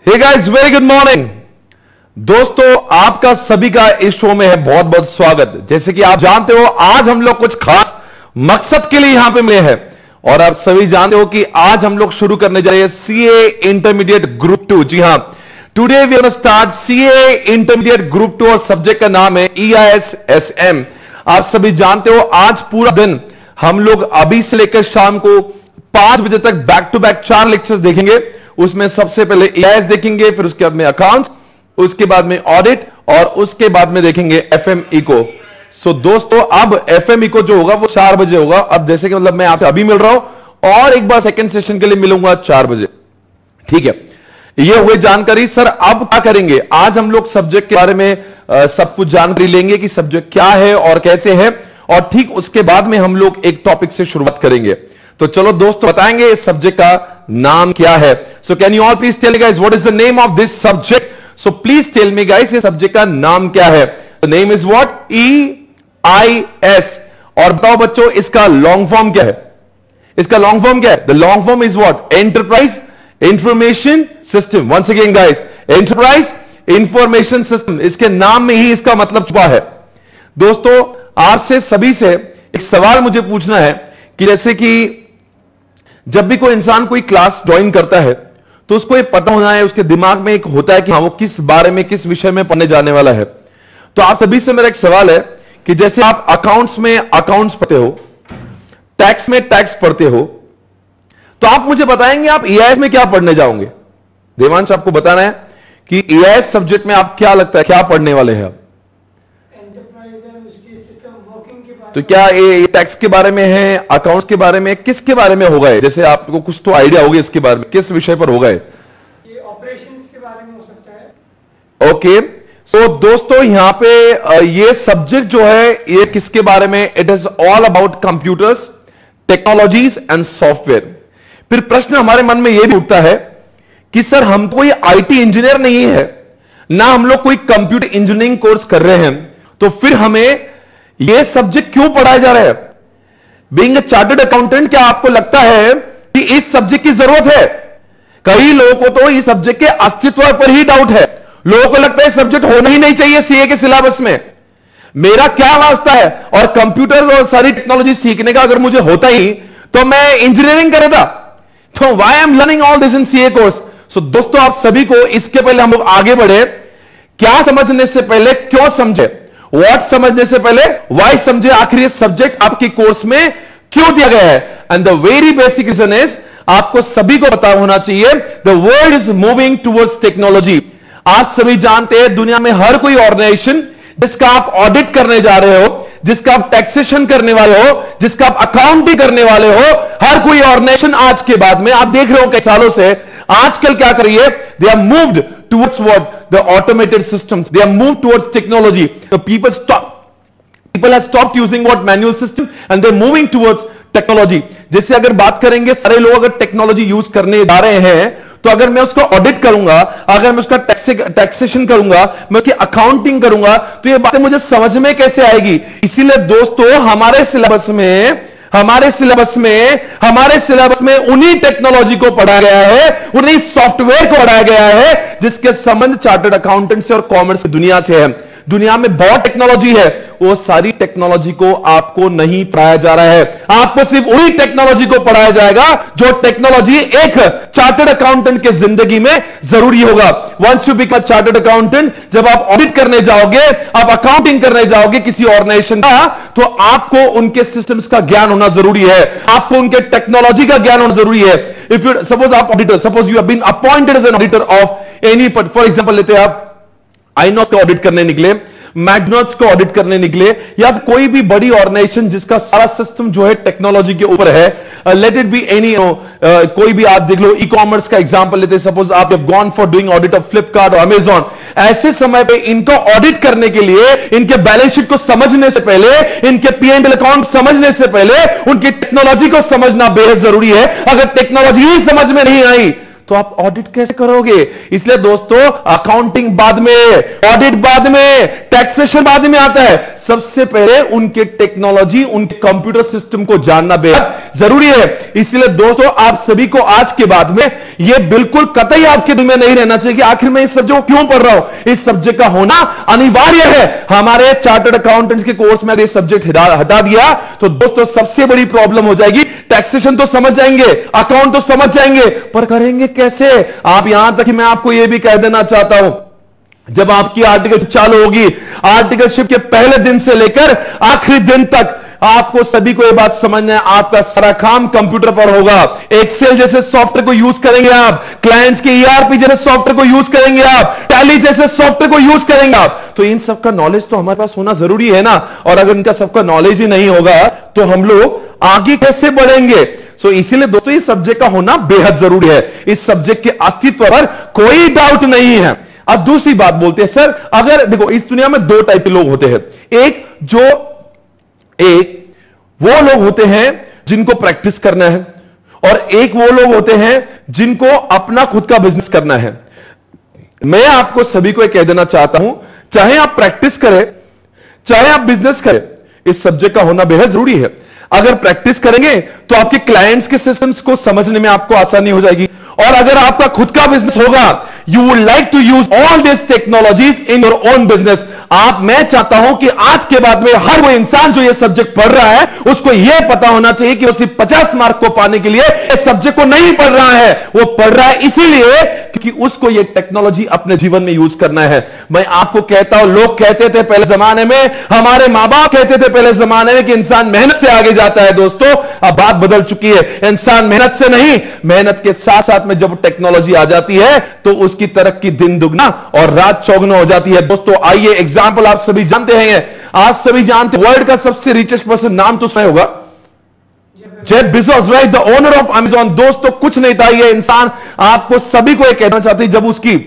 हे guys, very good morning दोस्तों, आपका सभी का इस शो में है बहुत बहुत स्वागत। जैसे कि आप जानते हो, आज हम लोग कुछ खास मकसद के लिए यहां पे मिले हैं और आप सभी जानते हो कि आज हम लोग शुरू करने जा रहे हैं सीए इंटरमीडिएट ग्रुप 2। जी हां, today we are start CA intermediate group 2 और सब्जेक्ट का नाम है EISSM। आप सभी जानते हो, आज पूरा दिन हम लोग अभी से लेकर शाम को 5 बजे तक बैक टू बैक 4 लेक्चर्स देखेंगे। उसमें सबसे पहले EIS देखेंगे, फिर उसके बाद में अकाउंट्स, उसके बाद में ऑडिट और उसके बाद में देखेंगे FM इको। सो दोस्तों, अब FM इको जो होगा वो 4 बजे होगा। अब जैसे कि मतलब मैं आपसे अभी मिल रहा हूं और एक बार सेकंड सेशन के लिए मिलूंगा 4 बजे, ठीक है। ये हुई जानकारी। सर अब क्या करेंगे, आज हम लोग सब्जेक्ट के बारे में सब कुछ जानकारी लेंगे कि सब्जेक्ट क्या है और कैसे है, और ठीक उसके बाद में हम लोग एक टॉपिक से शुरुआत करेंगे। तो चलो दोस्तों, बताएंगे इस सब्जेक्ट का नाम क्या है। So can you all please tell me guys what is the name of this subject. So please tell me guys, ये सब्जेक्ट का नाम क्या है। The name is what, EIS। और बताओ बच्चों, इसका लॉन्ग फॉर्म क्या है। इसका लॉन्ग फॉर्म क्या है। The long form is what, enterprise information system. Once again guys, enterprise information system, इसके नाम में ही इसका मतलब छुपा है। दोस्तों, आपसे सभी से एक सवाल मुझे पूछना है कि जैसे कि जब भी कोई इंसान कोई क्लास ज्वाइन करता है तो उसको ये पता होना है, उसके दिमाग में एक होता है कि हाँ वो किस बारे में, किस विषय में पढ़ने जाने वाला है। तो आप सभी से मेरा एक सवाल है कि जैसे आप अकाउंट्स में अकाउंट्स पढ़ते हो, टैक्स में टैक्स पढ़ते हो, तो आप मुझे बताएंगे आप EIS में क्या पढ़ने जाओगे। देवांश, आपको बताना है कि EIS सब्जेक्ट में आप क्या लगता है क्या पढ़ने वाले हैं आप। तो क्या ये टैक्स के बारे में है, अकाउंट्स के बारे में, किसके बारे में होगा? जैसे आपको कुछ तो आइडिया होगा इसके बारे में, किस विषय पर होगा? ये ऑपरेशंस के बारे में हो सकता है। ओके, तो दोस्तों यहां पे ये सब्जेक्ट जो है ये किसके बारे में, it is all about computers, technologies and software. फिर प्रश्न हमारे मन में यह भी उठता है कि सर हम कोई IT इंजीनियर नहीं है ना, हम लोग कोई कंप्यूटर इंजीनियरिंग कोर्स कर रहे हैं, तो फिर हमें यह सब्जेक्ट क्यों पढ़ाया जा रहा है। बीइंग अ चार्टर्ड अकाउंटेंट, क्या आपको लगता है कि इस सब्जेक्ट की जरूरत है? कई लोगों को तो इस सब्जेक्ट के अस्तित्व पर ही डाउट है। लोगों को लगता है सब्जेक्ट होना ही नहीं चाहिए CA के सिलेबस में। मेरा क्या वास्ता है, और कंप्यूटर और सारी टेक्नोलॉजी सीखने का अगर मुझे होता ही तो मैं इंजीनियरिंग करता। तो why I am learning all this in CA course. So दोस्तों, आप सभी को इसके पहले हम लोग आगे बढ़े, क्या समझने से पहले क्यों समझे, व्हाट समझने से पहले व्हाई समझे, आखिर ये सब्जेक्ट आपके कोर्स में क्यों दिया गया है। And the very basic reason is, आपको सभी को पता होना चाहिए, the world is moving towards technology. आप सभी जानते हैं दुनिया में हर कोई ऑर्गेनाइजेशन जिसका आप ऑडिट करने जा रहे हो, जिसका आप टैक्सेशन करने वाले हो, जिसका आप अकाउंटिंग करने वाले हो, हर कोई ऑर्गेनाइजेशन आज के बाद में, आप देख रहे हो कई सालों से आजकल क्या कर रही है, they are moved towards what, the automated systems, they are moved towards technology. The people have stopped using what, manual system, and they're moving towards technology. जैसे अगर बात करेंगे, सारे लोग अगर टेक्नोलॉजी यूज करने जा रहे हैं, तो अगर मैं उसको ऑडिट करूंगा, अगर मैं उसका टैक्सेशन करूंगा, मैं उसकी अकाउंटिंग करूंगा, तो ये बातें मुझे समझ में कैसे आएगी। इसीलिए दोस्तों, हमारे सिलेबस में उन्हीं टेक्नोलॉजी को पढ़ाया गया है, उन्हीं सॉफ्टवेयर को पढ़ाया गया है जिसके संबंध चार्टर्ड अकाउंटेंट से और कॉमर्स दुनिया से है। दुनिया में बहुत टेक्नोलॉजी है, वो सारी टेक्नोलॉजी को आपको नहीं पढ़ाया जा रहा है। आपको सिर्फ वही टेक्नोलॉजी को पढ़ाया जाएगा जो टेक्नोलॉजी एक चार्टर्ड अकाउंटेंट के जिंदगी में जरूरी होगा। Once you become chartered accountant, जब आप ऑडिट करने जाओगे, आप अकाउंटिंग करने जाओगे किसी ऑर्गेनाइजेशन का, तो आपको उनके सिस्टम्स का ज्ञान होना जरूरी है, आपको उनके टेक्नोलॉजी का ज्ञान होना जरूरी है। इफ यू सपोज आप auditor, suppose you have been appointed as an auditor of any, for example लेते हैं आप आइनॉक्स का ऑडिट करने निकले, मैकडॉनल्ड्स को ऑडिट करने निकले, या कोई भी बड़ी ऑर्गेनाइजेशन जिसका सारा सिस्टम जो है टेक्नोलॉजी के ऊपर है, लेट इट बी एनी, कोई भी आप देख लो, ई कॉमर्स का एग्जांपल लेते हैं, सपोज आप have gone for doing audit of Flipkart और अमेजॉन। ऐसे समय पे इनको ऑडिट करने के लिए, इनके बैलेंस शीट को समझने से पहले, इनके P&L अकाउंट समझने से पहले, उनकी टेक्नोलॉजी को समझना बेहद जरूरी है। अगर टेक्नोलॉजी ही समझ में नहीं आई तो आप ऑडिट कैसे करोगे। इसलिए दोस्तों, अकाउंटिंग बाद में, ऑडिट बाद में, टैक्सेशन बाद में आता है, सबसे पहले उनके टेक्नोलॉजी, उनके कंप्यूटर सिस्टम को जानना बेहद जरूरी है। इसलिए दोस्तों आप सभी को आज के बाद में यह बिल्कुल कतई आपके दिल में नहीं रहना चाहिए कि आखिर मैं इस सब्जेक्ट को क्यों पढ़ रहा हूं। इस सब्जेक्ट का होना अनिवार्य है। हमारे चार्टर्ड अकाउंटेंट्स के कोर्स में अगर इस सब्जेक्ट हटा दिया तो दोस्तों सबसे बड़ी प्रॉब्लम हो जाएगी। टैक्सेशन तो समझ जाएंगे, अकाउंट तो समझ जाएंगे, पर करेंगे कैसे। आप यहां तक कि मैं आपको यह भी कह देना चाहता हूं, जब आपकी आर्टिकलशिप चालू होगी, आर्टिकलशिप के पहले दिन से लेकर आखिरी दिन तक आपको सभी को यह बात समझना है, आपका सारा काम कंप्यूटर पर होगा। एक्सेल जैसे सॉफ्टवेयर को यूज करेंगे आप, क्लाइंट्स के ईआरपी जैसे सॉफ्टवेयर को यूज करेंगे आप, टैली जैसे सॉफ्टवेयर को यूज करेंगे आप। तो इन सबका नॉलेज तो हमारे पास होना जरूरी है ना। और अगर इनका सबका नॉलेज ही नहीं होगा तो हम लोग आगे कैसे बढ़ेंगे। सो इसीलिए दोस्तों इस सब्जेक्ट का होना बेहद जरूरी है। इस सब्जेक्ट के अस्तित्व पर कोई डाउट नहीं है। अब दूसरी बात बोलते हैं, सर अगर देखो इस दुनिया में दो टाइप के लोग होते हैं। एक वो लोग होते हैं जिनको प्रैक्टिस करना है, और एक वो लोग होते हैं जिनको अपना खुद का बिजनेस करना है। मैं आपको सभी को यह कह देना चाहता हूं, चाहे आप प्रैक्टिस करें चाहे आप बिजनेस करें, इस सब्जेक्ट का होना बेहद जरूरी है। अगर प्रैक्टिस करेंगे तो आपके क्लाइंट्स के सिस्टम्स को समझने में आपको आसानी हो जाएगी, और अगर आपका खुद का बिजनेस होगा, you would like to use all this technologies in your own business. मैं चाहता हूं कि आज के बाद में हर वो इंसान जो ये सब्जेक्ट पढ़ रहा है उसको यह पता होना चाहिए कि वो सिर्फ 50 मार्क को पाने के लिए इस सब्जेक्ट को नहीं पढ़ रहा है, वो पढ़ रहा है इसीलिए क्योंकि उसको ये टेक्नोलॉजी अपने जीवन में यूज करना है। मैं आपको कहता हूं, लोग कहते थे पहले जमाने में, हमारे मां बाप कहते थे पहले जमाने में कि इंसान मेहनत से आगे जाता है। दोस्तों अब बात बदल चुकी है। इंसान मेहनत से नहीं, मेहनत के साथ साथ में जब टेक्नोलॉजी आ जाती है तो उसकी तरक्की दिन दुगना और रात चौगुना हो जाती है। दोस्तों आइए एग्जाम्पल आप सभी जानते हैं, आप सभी जानते हैं वर्ल्ड का सबसे रिचेस्ट पर्सन, नाम तो सुना होगा, Jeff Bezos, right, the owner of Amazon. दोस्तों कुछ नहीं था ये इंसान, आपको सभी को ये कहना चाहते हैं, जब उसकी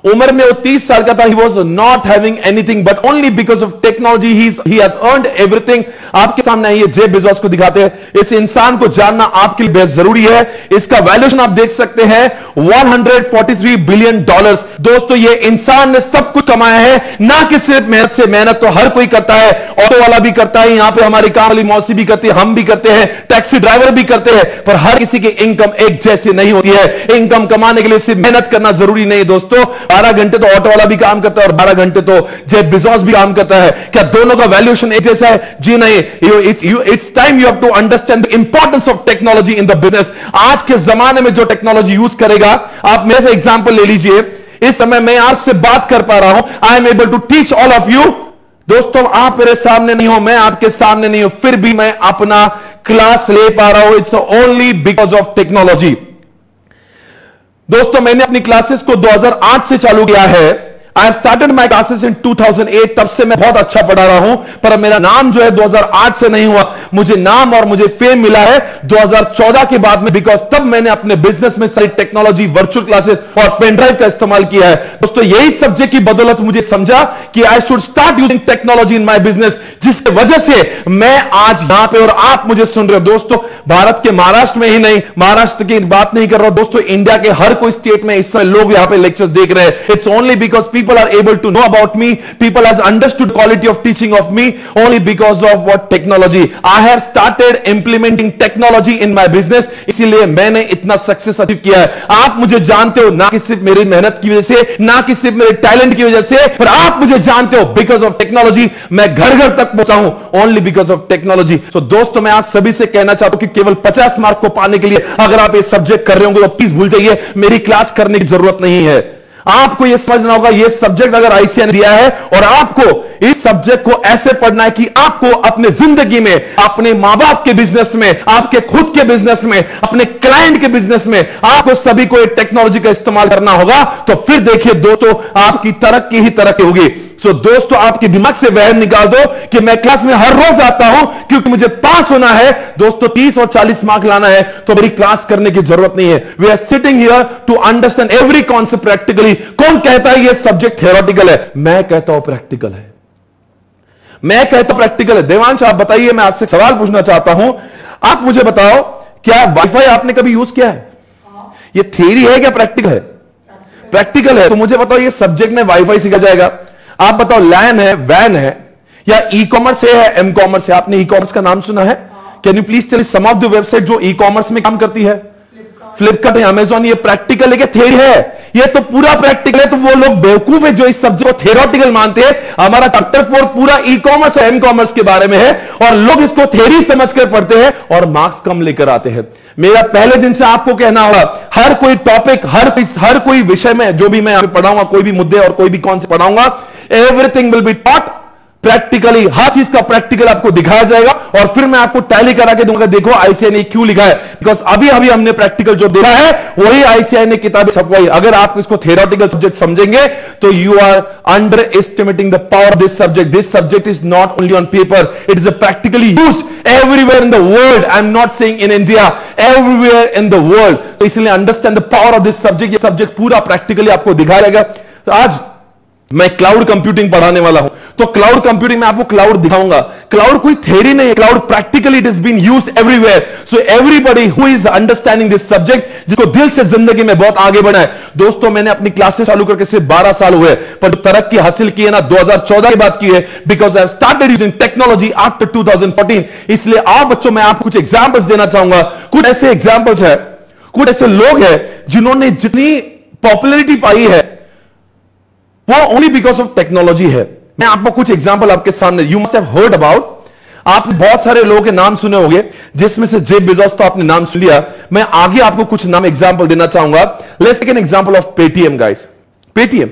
उम्र में वो 30 साल का था, he was not having anything but only because of technology he has earned everything। आपके सामने आइए जेफ बेजोस को दिखाते हैं। इस इंसान को जानना आपके लिए बेहद जरूरी है। इसका वैल्यूएशन आप देख सकते हैं $143 बिलियन। दोस्तों ये इंसान ने सब कुछ कमाया है, ना कि सिर्फ मेहनत से। मेहनत तो हर कोई करता है, ऑटो वाला भी करता है, यहां पे हमारी काम वाली मौसी भी करती है, हम भी करते हैं, टैक्सी ड्राइवर भी करते हैं, पर हर किसी की इनकम एक जैसी नहीं होती है। इनकम कमाने के लिए सिर्फ मेहनत करना जरूरी नहीं दोस्तों। 12 घंटे तो ऑटो वाला भी काम करता है और 12 घंटे तो जेफ बेजोस भी काम करता है। क्या दोनों का वैल्यूएशन एक जैसा है? जी नहीं। It's time you have to understand the importance of technology in the business. आज के जमाने में जो टेक्नोलॉजी यूज करेगा, आप मेरे से एग्जांपल ले लीजिए। इस समय मैं आपसे बात कर पा रहा हूं, I am able to teach all of you. दोस्तों आप मेरे सामने नहीं हो, मैं आपके सामने नहीं हूं, फिर भी मैं अपना क्लास ले पा रहा हूं। It's only because of technology. दोस्तों मैंने अपनी क्लासेस को 2008 से चालू किया है। I started my classes in 2008। तब से मैं बहुत अच्छा पढ़ा रहा हूं, पर मेरा नाम जो है 2008 से नहीं हुआ। मुझे नाम और मुझे फेम मिला है 2014 के बाद में, बिकॉज तब मैंने अपने बिजनेस में सारी टेक्नोलॉजी, वर्चुअल क्लासेस और पेनड्राइव का इस्तेमाल किया है। दोस्तों यही सब्जेक्ट की बदौलत मुझे समझा कि I should start using technology in my business, जिसकी वजह से मैं आज यहां पे और आप मुझे सुन रहे हो। दोस्तों भारत के महाराष्ट्र में ही नहीं, महाराष्ट्र की बात नहीं कर रहा हूं दोस्तों, इंडिया के हर कोई स्टेट में इस समय लोग यहां पे लेक्चर्स देख रहे हैं। It's only because people are able to know about me, people has understood quality of teaching of me only because of what technology I have started implementing technology in my business। इसीलिए मैंने इतना success achieve किया है। आप मुझे जानते हो ना कि सिर्फ मेरी मेहनत की वजह से, ना कि सिर्फ मेरे टैलेंट की वजह से, पर आप मुझे जानते हो बिकॉज ऑफ टेक्नोलॉजी। मैं घर घर तक पहुंचा हूं ओनली बिकॉज ऑफ टेक्नोलॉजी। सो दोस्तों मैं आप सभी से कहना चाहता हूं कि केवल 50 मार्क को पाने के लिए अगर आप ये सब्जेक्ट कर रहे होंगे तो प्लीज भूल जाइए, मेरी क्लास करने की जरूरत नहीं है। आपको यह समझना होगा, यह सब्जेक्ट अगर आईसीएआई ने दिया है और आपको इस सब्जेक्ट को ऐसे पढ़ना है कि आपको अपने जिंदगी में, अपने मां बाप के बिजनेस में, आपके खुद के बिजनेस में, अपने क्लाइंट के बिजनेस में, आपको सभी को एक टेक्नोलॉजी का इस्तेमाल करना होगा। तो फिर देखिए दोस्तों आपकी तरक्की ही तरक्की होगी। सो दोस्तों आपके दिमाग से वहम निकाल दो कि मैं क्लास में हर रोज आता हूं क्योंकि मुझे पास होना है। दोस्तों 30 और 40 मार्क लाना है तो मेरी क्लास करने की जरूरत नहीं है। We are sitting here to understand every concept practically. कौन कहता है ये सब्जेक्ट थियोरेटिकल है? मैं कहता हूं प्रैक्टिकल है। मैं कहता हूं प्रैक्टिकल है। देवांश आप बताइए, मैं आपसे सवाल पूछना चाहता हूं। आप मुझे बताओ, क्या वाईफाई आपने कभी यूज किया है? ये थियरी है क्या प्रैक्टिकल है? प्रैक्टिकल है। तो मुझे बताओ ये सब्जेक्ट में वाईफाई सीखा जाएगा। आप बताओ लैन है, वैन है, या ई कॉमर्स है या एम कॉमर्स है? आपने ई कॉमर्स का नाम सुना है? Can you please tell some of the website जो ई कॉमर्स में काम करती है? फ्लिपकार्ट, अमेजॉन। ये प्रैक्टिकल है कि थ्योरी है? ये तो पूरा प्रैक्टिकल है। तो वो लोग बेवकूफ है जो इस सब्जेक्ट को थ्योरेटिकल मानते हैं। हमारा चैप्टर 4 पूरा ई कॉमर्स और एम कॉमर्स के बारे में है और लोग इसको थ्योरी समझकर पढ़ते हैं और मार्क्स कम लेकर आते हैं। मेरा पहले दिन से आपको कहना होगा, हर कोई टॉपिक, हर कोई विषय में जो भी मैं पढ़ाऊंगा, कोई भी मुद्दे और कोई भी कॉन्सेप्ट पढ़ाऊंगा, everything will be taught practically. हर चीज का प्रैक्टिकल आपको दिखाया जाएगा और फिर मैं आपको टैली करा के दूंगा। देखो आईसीआई ने क्यों लिखा है, बिकॉज अभी हमने प्रैक्टिकल जो देखा है वही आईसीआई ने किताबें छपवाई। अगर आप इसको थ्योरेटिकल सब्जेक्ट समझेंगे तो you are underestimating the power of this subject. This subject is not only on paper, it is practically used everywhere in the world. I am not saying in India, everywhere in the world. तो इसलिए understand the power of this subject. ये subject पूरा practically आपको दिखाया जाएगा। तो आज मैं क्लाउड कंप्यूटिंग पढ़ाने वाला हूं, तो क्लाउड कंप्यूटिंग में आपको क्लाउड दिखाऊंगा। क्लाउड कोई थ्योरी नहीं है, cloud practically it is been used everywhere. So everybody who is understanding this subject, जिसको दिल से जिंदगी में बहुत आगे बढ़ा है। दोस्तों मैंने अपनी क्लासेस चालू करके सिर्फ 12 साल हुए, पर तरक्की हासिल की है ना 2014 की बात की है, because I started using technology after 2014। इसलिए आप बच्चों मैं आपको कुछ एग्जांपल्स देना चाहूंगा। कुछ ऐसे एग्जांपल्स है, कुछ ऐसे लोग हैं जिन्होंने जितनी पॉपुलैरिटी पाई है वो ओनली बिकॉज ऑफ टेक्नोलॉजी है। मैं आपको कुछ एग्जांपल आपके सामने, you must have heard about, आपने बहुत सारे लोगों के नाम सुने होंगे, जिसमें से जेफ बेजोस तो आपने नाम सुन लिया। मैं आगे आपको कुछ नाम एग्जांपल देना चाहूंगा। Let's take an example of Paytm guys. Paytm,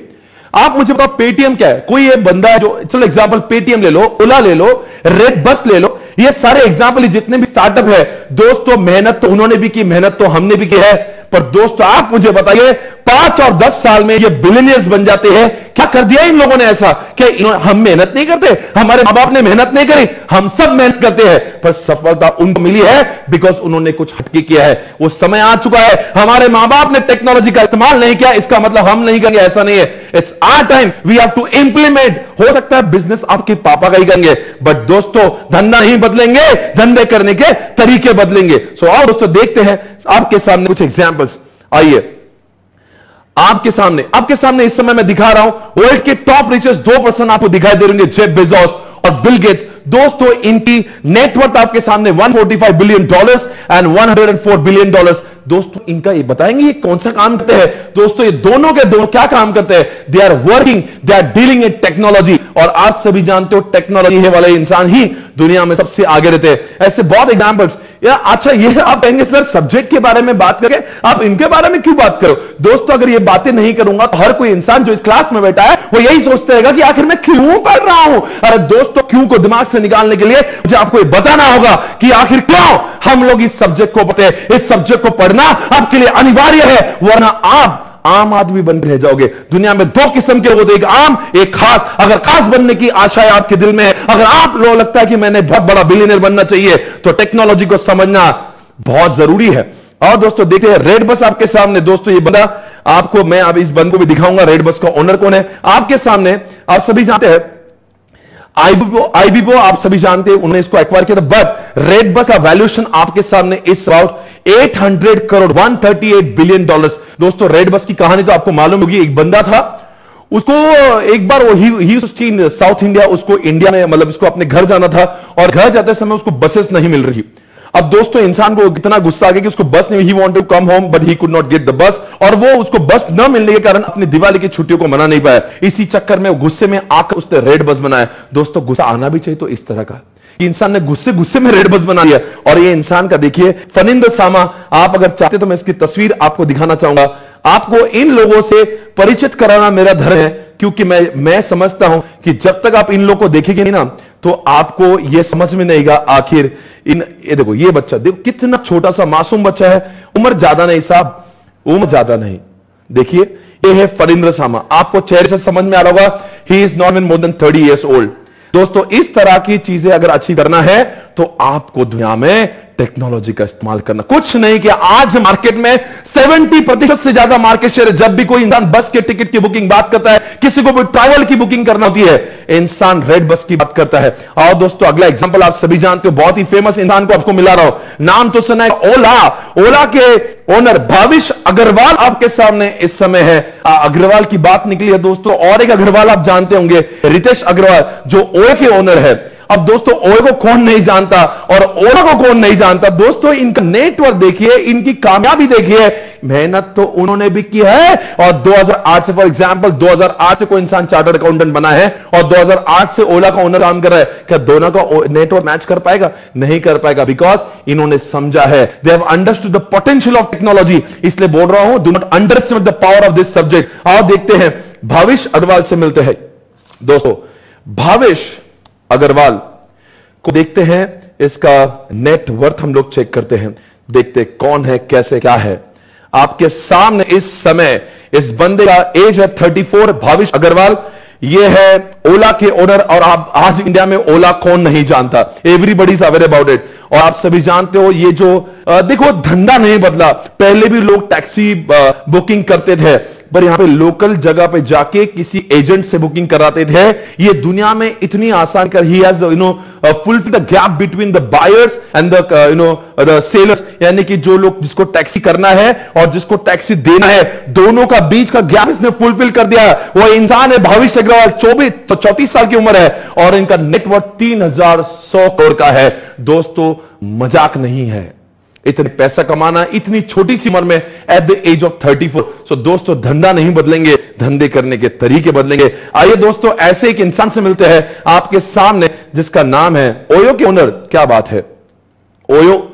आप मुझे बताओ पेटीएम क्या है? कोई ये बंदा है जो, चलो एग्जांपल पेटीएम ले लो, ओला ले लो, रेड बस ले लो, ये सारे एग्जांपल जितने भी स्टार्टअप है दोस्तों, मेहनत तो उन्होंने भी की, मेहनत तो हमने भी की है। पर दोस्तों आप मुझे बताइए 5 और 10 साल में ये बिलियनियर्स बन जाते हैं। क्या कर दिया इन लोगों ने ऐसा कि हम मेहनत नहीं करते, हमारे मां बाप ने मेहनत नहीं करी, हम सब मेहनत करते हैं, पर सफलता उनको मिली है बिकॉज उन्होंने कुछ हटके किया है। वो समय आ चुका है, हमारे मां बाप ने टेक्नोलॉजी का इस्तेमाल नहीं किया इसका मतलब हम नहीं करेंगे, ऐसा नहीं है। It's our time, we have to implement. हो सकता है बिजनेस आपके पापा का ही करेंगे, बट दोस्तों धंधा नहीं बदलेंगे, धंधे करने के तरीके बदलेंगे। सो आओ दोस्तों देखते हैं आपके सामने कुछ एग्जांपल्स। आइए आपके सामने इस समय मैं दिखा रहा हूं वर्ल्ड के टॉप रिचेस्ट 2% आपको दिखाई दे रहे होंगे, जेफ बेजोस और बिल गेट्स। दोस्तों इनकी नेटवर्थ आपके सामने $145 बिलियन एंड $104 बिलियन। दोस्तों इनका ये बताएंगे ये कौन सा काम करते हैं? दोस्तों ये दोनों के दोनों क्या काम करते हैं? They are working, they are dealing in technology. और आप सभी जानते हो टेक्नोलॉजी वाले इंसान ही दुनिया में सबसे आगे रहते हैं। ऐसे बहुत एग्जांपल्स। अच्छा ये आप कहेंगे सर सब्जेक्ट के बारे में बात करके आप इनके बारे में क्यों बात करो? दोस्तों अगर ये बातें नहीं करूंगा तो हर कोई इंसान जो इस क्लास में बैठा है वो यही सोचता रहेगा कि आखिर मैं क्यों पढ़ रहा हूं। अरे दोस्तों क्यों को दिमाग से निकालने के लिए मुझे आपको ये बताना होगा कि आखिर क्यों हम लोग इस सब्जेक्ट को पढ़ते हैं। इस सब्जेक्ट को पढ़ना आपके लिए अनिवार्य है, वरना आप आम आदमी बन रह जाओगे। दुनिया में 2 किस्म के लोग होते हैं, एक आम एक खास। अगर खास बनने की आशा है आपके दिल में है, अगर आप लोग लगता है कि मैंने बहुत बड़ा बिलियनर बनना चाहिए, तो टेक्नोलॉजी को समझना बहुत जरूरी है। और दोस्तों देखते हैं रेड बस आपके सामने। दोस्तों ये बंदा आपको, मैं अब इस बंद को भी दिखाऊंगा, रेड बस का ओनर कौन है आपके सामने। आप सभी जानते हैं आईबीबो आप सभी जानते हैं, उन्होंने इसको एक्वायर किया था। बट रेड बस का वैल्यूएशन आपके सामने इस अबाउट 800 करोड़ $138 बिलियन। दोस्तों रेड बस की कहानी तो आपको मालूम होगी। एक बंदा था, उसको एक बार ही साउथ इंडिया, उसको इंडिया में मतलब इसको अपने घर जाना था और घर जाते समय उसको बसेस नहीं मिल रही। अब दोस्तों इंसान को इतना गुस्सा आ गया कि उसको बस नहीं, he wanted to come home but he could not get the bus, और वो उसको बस न मिलने के कारण अपनी दिवाली की छुट्टियों को मना नहीं पाया। इसी चक्कर में गुस्से में आकर उसने रेड बस बनाया। दोस्तों गुस्सा आना भी चाहिए तो इस तरह का, इंसान ने गुस्से में रेड बस बना लिया। और ये इंसान का देखिए फनिंदर सामा, आप अगर चाहते तो मैं इसकी तस्वीर आपको दिखाना चाहूंगा। आपको इन लोगों से परिचित कराना मेरा धर्म है, क्योंकि मैं समझता हूं कि जब तक आप इन लोगों को देखेंगे नहीं ना तो आपको यह समझ में नहीं आएगा आखिर ये देखो ये बच्चा, देखो कितना छोटा सा मासूम बच्चा है, उम्र ज्यादा नहीं साहब, उम्र ज्यादा नहीं। देखिए ये है फरिंद्र सामा, आपको चेहरे से समझ में आ रहा होगा, he is not even more than 30 years old। दोस्तों इस तरह की चीजें अगर अच्छी करना है तो आपको दुनिया में टेक्नोलॉजी का इस्तेमाल करना कुछ नहीं कि आज मार्केट में 70% से ज्यादा मार्केट शेयर है। जब भी कोई इंसान बस के टिकट की बुकिंग बात करता है, किसी को भी ट्रैवल की बुकिंग करना होती है, इंसान रेड बस की बात करता है। और दोस्तों अगला एग्जांपल आप सभी जानते हो, बहुत ही फेमस इंसान को आपको मिला रहा हो, नाम तो सुना है, ओला के ओनर भाविश अग्रवाल आपके सामने इस समय है। अग्रवाल की बात निकली है दोस्तों, और एक अग्रवाल आप जानते होंगे, रितेश अग्रवाल, जो ओला के ओनर है। अब दोस्तों ओला को कौन नहीं जानता और ओला को कौन नहीं जानता। दोस्तों इनका नेटवर्क देखिए, इनकी कामयाबी देखिए, मेहनत तो उन्होंने भी की है। और 2008 से, फॉर एग्जांपल 2008 से कोई इंसान चार्टर्ड अकाउंटेंट बना है और 2008 से ओला का ओनर काम कर रहा है। क्या दोनों का नेटवर्क मैच कर पाएगा? नहीं कर पाएगा, बिकॉज इन्होंने समझा है, they have understood the potential of technology. इसलिए बोल रहा हूं, do not underestimate the power of this subject. आओ देखते हैं, भाविश अग्रवाल से मिलते हैं। दोस्तों भाविश अग्रवाल को देखते हैं, इसका नेटवर्थ हम लोग चेक करते हैं, देखते कौन है, कैसे क्या है। आपके सामने इस समय इस बंदे का एज है 34, भाविश अग्रवाल, ये है ओला के ओनर। और आप आज इंडिया में ओला कौन नहीं जानता, everybody is aware about it. और आप सभी जानते हो, ये जो देखो धंधा नहीं बदला, पहले भी लोग टैक्सी बुकिंग करते थे, पर यहां पे लोकल जगह पे जाके किसी एजेंट से बुकिंग कराते थे। ये दुनिया में इतनी आसान कर, he has fulfil the gap between the buyers and the sellers, यानी कि जो लोग जिसको टैक्सी करना है और जिसको टैक्सी देना है, दोनों का बीच का गैप इसने फुलफिल कर दिया। वो इंसान है भाविश अग्रवाल, 34 साल की उम्र है और इनका नेटवर्क 3100 करोड़ का है। दोस्तों मजाक नहीं है, इतने पैसा कमाना इतनी छोटी सी उम्र में, एट द एज ऑफ 34। सो दोस्तों धंधा नहीं बदलेंगे, धंधे करने के तरीके बदलेंगे। आइए दोस्तों ऐसे एक इंसान से मिलते हैं आपके सामने, जिसका नाम है ओयो के ओनर। क्या बात है, ओयो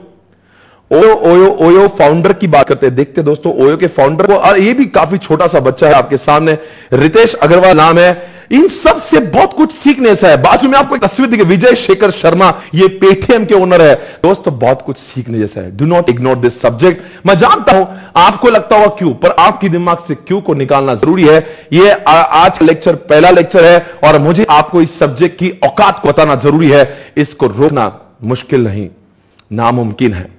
फाउंडर की बात करते हैं। देखते दोस्तों ओयो के फाउंडर को, और ये भी काफी छोटा सा बच्चा है आपके सामने, रितेश अग्रवाल नाम है। इन सब से बहुत कुछ सीखने से है। बाजू में आपको एक तस्वीर दिखे, विजय शेखर शर्मा, ये पेटीएम के ओनर है। दोस्तों बहुत कुछ सीखने जैसा है, do not ignore this subject. मैं जानता हूं आपको लगता होगा क्यों, पर आपके दिमाग से क्यों को निकालना जरूरी है। ये आज का लेक्चर पहला लेक्चर है और मुझे आपको इस सब्जेक्ट की औकात को बताना जरूरी है। इसको रोकना मुश्किल नहीं, नामुमकिन है।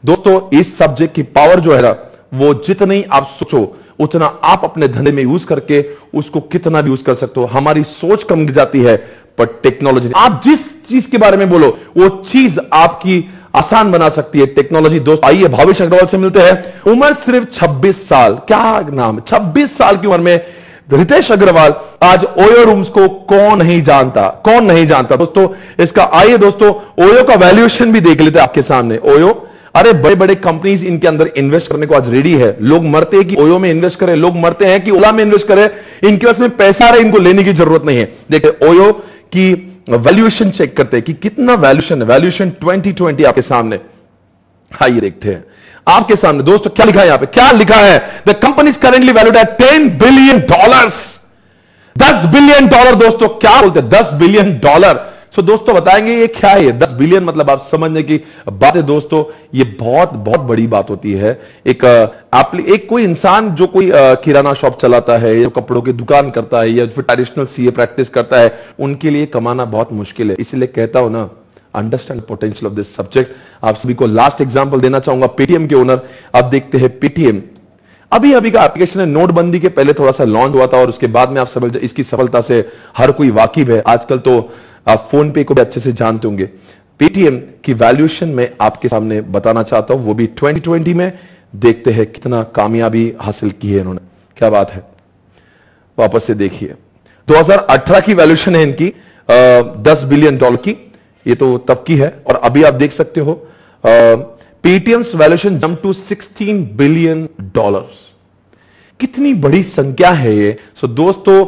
दोस्तों इस सब्जेक्ट की पावर जो है ना, वो जितनी आप सोचो उतना आप अपने धंधे में यूज करके उसको कितना भी यूज कर सकते हो। हमारी सोच कम गिर जाती है, पर टेक्नोलॉजी, आप जिस चीज के बारे में बोलो वो चीज आपकी आसान बना सकती है टेक्नोलॉजी। दोस्तों आइए भाविश अग्रवाल से मिलते हैं। उम्र सिर्फ 26 साल, क्या नाम, 26 साल की उम्र में रितेश अग्रवाल। आज ओयो रूम्स को कौन नहीं जानता, कौन नहीं जानता दोस्तों इसका। आइए दोस्तों ओयो का वैल्यूएशन भी देख लेते हैं आपके सामने। ओयो, अरे बड़े बड़े कंपनीज इनके अंदर इन्वेस्ट करने को आज रेडी है। लोग मरते हैं कि ओयो में इन्वेस्ट करें, लोग मरते हैं कि ओला में इन्वेस्ट करें। इनके पास में पैसा आ रहा है, इनको लेने की जरूरत नहीं है। देखिए ओयो की वैल्यूएशन चेक करते हैं कि कितना वैल्यूएशन है। वैल्यूएशन 2020 आपके सामने, आइए देखते हैं आपके सामने। दोस्तों क्या लिखा है यहां पे, क्या लिखा है, the company is currently valued at $10 billion. $10 billion दोस्तों, क्या बोलते हैं, $10 बिलियन। सो दोस्तों बताएंगे ये क्या है। 10 बिलियन मतलब आप समझने की बात है दोस्तों, ये बहुत बहुत बड़ी बात होती है। एक कोई इंसान जो कोई किराना शॉप चलाता है या कपड़ों की दुकान करता है या फिर ट्रेडिशनल सीए प्रैक्टिस करता है, उनके लिए कमाना बहुत मुश्किल है। इसलिए कहता हूं ना, understand potential of this subject. आप सभी को लास्ट एग्जांपल देना चाहूंगा, पेटीएम के ओनर। अब देखते हैं पेटीएम, अभी का एप्लीकेशन है, नोटबंदी के पहले थोड़ा सा लॉन्च हुआ था और उसके बाद में आप सब इसकी सफलता से हर कोई वाकिफ है। आजकल तो आप फोन पे को भी अच्छे से जानते होंगे। पेटीएम की वैल्यूएशन में आपके सामने बताना चाहता हूं, वो भी 2020 में। देखते हैं कितना कामयाबी हासिल की है इन्होंने, क्या बात है। वापस से देखिए, 2018 की वैल्यूएशन है इनकी $10 बिलियन की, ये तो तब की है। और अभी आप देख सकते हो Paytm's valuation jump to $16 billion. कितनी बड़ी संख्या है ये। सो दोस्तों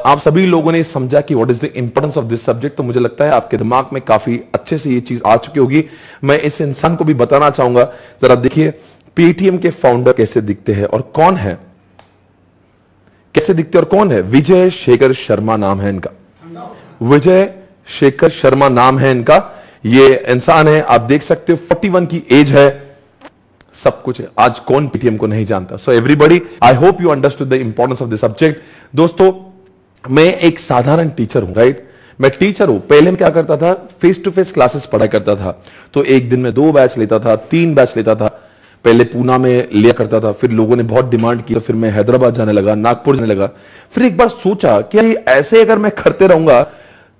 आप सभी लोगों ने समझा कि what is the importance of this subject. तो मुझे लगता है आपके दिमाग में काफी अच्छे से ये चीज आ चुकी होगी। मैं इस इंसान को भी बताना चाहूंगा, जरा देखिए पेटीएम के फाउंडर कैसे दिखते हैं और कौन है, कैसे दिखते और कौन है। विजय शेखर शर्मा नाम है इनका, विजय शेखर शर्मा नाम है इनका। ये इंसान है, आप देख सकते हो 41 की एज है, सब कुछ है। आज कौन पेटीएम को नहीं जानता। So everybody, I hope you understood the importance of this subject. दोस्तों मैं एक साधारण टीचर हूं, राइट। मैं टीचर हूं, पहले मैं क्या करता था, फेस टू फेस क्लासेस पढ़ाई करता था। तो एक दिन में 2 बैच लेता था, 3 बैच लेता था। पहले पूना में लिया करता था, फिर लोगों ने बहुत डिमांड की, तो फिर मैं हैदराबाद जाने लगा, नागपुर जाने लगा। फिर एक बार सोचा कि ऐसे अगर मैं करते रहूंगा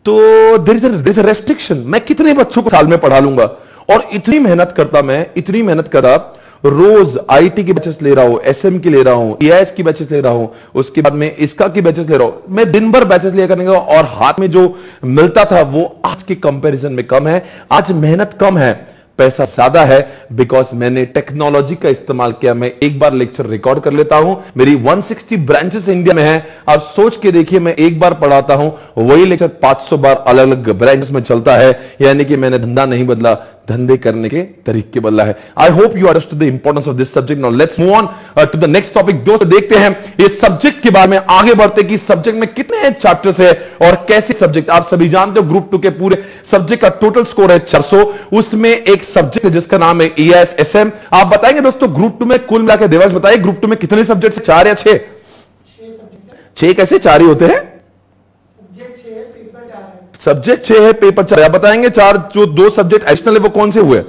तो देयर इज अ रेस्ट्रिक्शन, मैं कितने बच्चों को साल में पढ़ा लूंगा। और इतनी मेहनत करा, रोज आईटी की बैचेस ले रहा हूं, एसएम की ले रहा हूं, ईआईएस की बैचेस ले रहा हूं, उसके बाद में इसका की बैचेस ले रहा हूं। मैं दिन भर बैचेस लिया करने का, और हाथ में जो मिलता था वो आज के कंपैरिजन में कम है। आज मेहनत कम है, पैसा ज्यादा है, बिकॉज मैंने टेक्नोलॉजी का इस्तेमाल किया। मैं एक बार लेक्चर रिकॉर्ड कर लेता हूं, मेरी 160 ब्रांचेस इंडिया में है। आप सोच के देखिए, मैं एक बार पढ़ाता हूं, वही लेक्चर 500 बार अलग अलग ब्रांचेस में चलता है। यानी कि मैंने धंधा नहीं बदला, धंधे करने के तरीके बदला है। I hope you understood the importance of this subject. Now let's move on to the next topic. दोस्तों देखते हैं इस सब्जेक्ट के बारे में, आगे बढ़ते कि सब्जेक्ट में कितने चैप्टर्स है और कैसे सब्जेक्ट। आप सभी जानते हो ग्रुप 2 के पूरे सब्जेक्ट का टोटल स्कोर है 400, उसमें एक सब्जेक्ट है जिसका नाम है ईएएस एसएम। आप बताएंगे दोस्तों ग्रुप 2 में कुल मिलाकर, देवांश बताइए ग्रुप 2 में कितने सब्जेक्ट है, 4 या 6? 6 कैसे, 4 ही होते हैं। सब्जेक्ट 6 है, पेपर 4। आप बताएंगे 4 जो 2 सब्जेक्ट एडिशनल है वो कौन से हुए?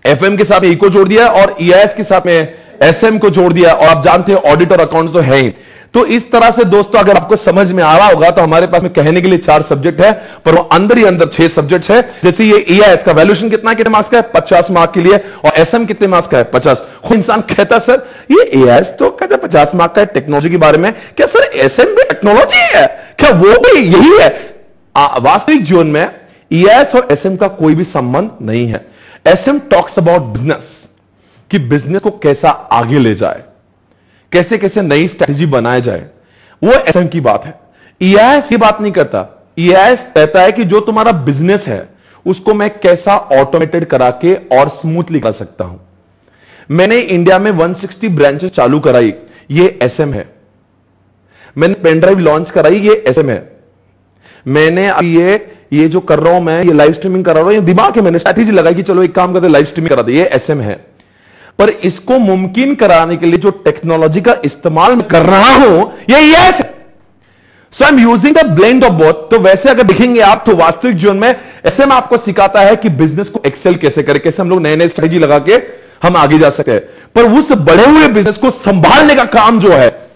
एफएम के साथ में इको जोड़ दिया और ईआईएस के साथ में एसएम को जोड़ दिया। और आप जानते हैं ऑडिट और अकाउंट्स तो है ही। तो इस तरह से दोस्तों अगर आपको समझ में आ रहा होगा तो हमारे पास में कहने के लिए 4 सब्जेक्ट है, पर वो अंदर ही अंदर 6 सब्जेक्ट है। जैसे ये ईआईएस का वैल्यूएशन कितने मार्क्स का है? 50 मार्क्स के लिए। और एसएम कितने मार्क्स का है? 50। कोई इंसान कहता सर ये ईआईएस तो कहता 50 मार्क्स का है टेक्नोलॉजी के बारे में, क्या सर एसएम भी टेक्नोलॉजी है क्या? वो भी यही है। वास्तविक जीवन में ईआईएस और एसएम का कोई भी संबंध नहीं है। एसएम टॉक्स अबाउट बिजनेस, कि बिजनेस को कैसा आगे ले जाए, कैसे कैसे नई स्ट्रेटजी बनाया जाए, वो एसएम की बात है। ईआईएस ये बात नहीं करता। ईआईएस कहता है कि जो तुम्हारा बिजनेस है उसको मैं कैसा ऑटोमेटेड करा के और स्मूथली कर सकता हूं। मैंने इंडिया में 160 ब्रांचेस चालू कराई, ये एसएम है। मैंने पेनड्राइव लॉन्च कराई, ये एसएम है। मैंने ये जो कर रहा हूं मैं, ये लाइव स्ट्रीमिंग कर रहा हूं, ये दिमाग है, मैंने स्ट्रैटेजी लगाई कि चलो एक काम करते लाइव स्ट्रीमिंग करा दे, ये एसएम है। पर इसको मुमकिन कराने के लिए जो टेक्नोलॉजी का इस्तेमाल कर रहा हूं ये ईआईएस है। So I am using the blend of both. तो वैसे अगर देखेंगे आप तो वास्तविक जीवन में एसएम आपको सिखाता है कि बिजनेस को एक्सेल कैसे करें, कैसे हम लोग नए नए स्ट्रेटेजी लगा के हम आगे जा सकते हैं। पर उस बढ़े हुए बिजनेस को संभालने का काम जो है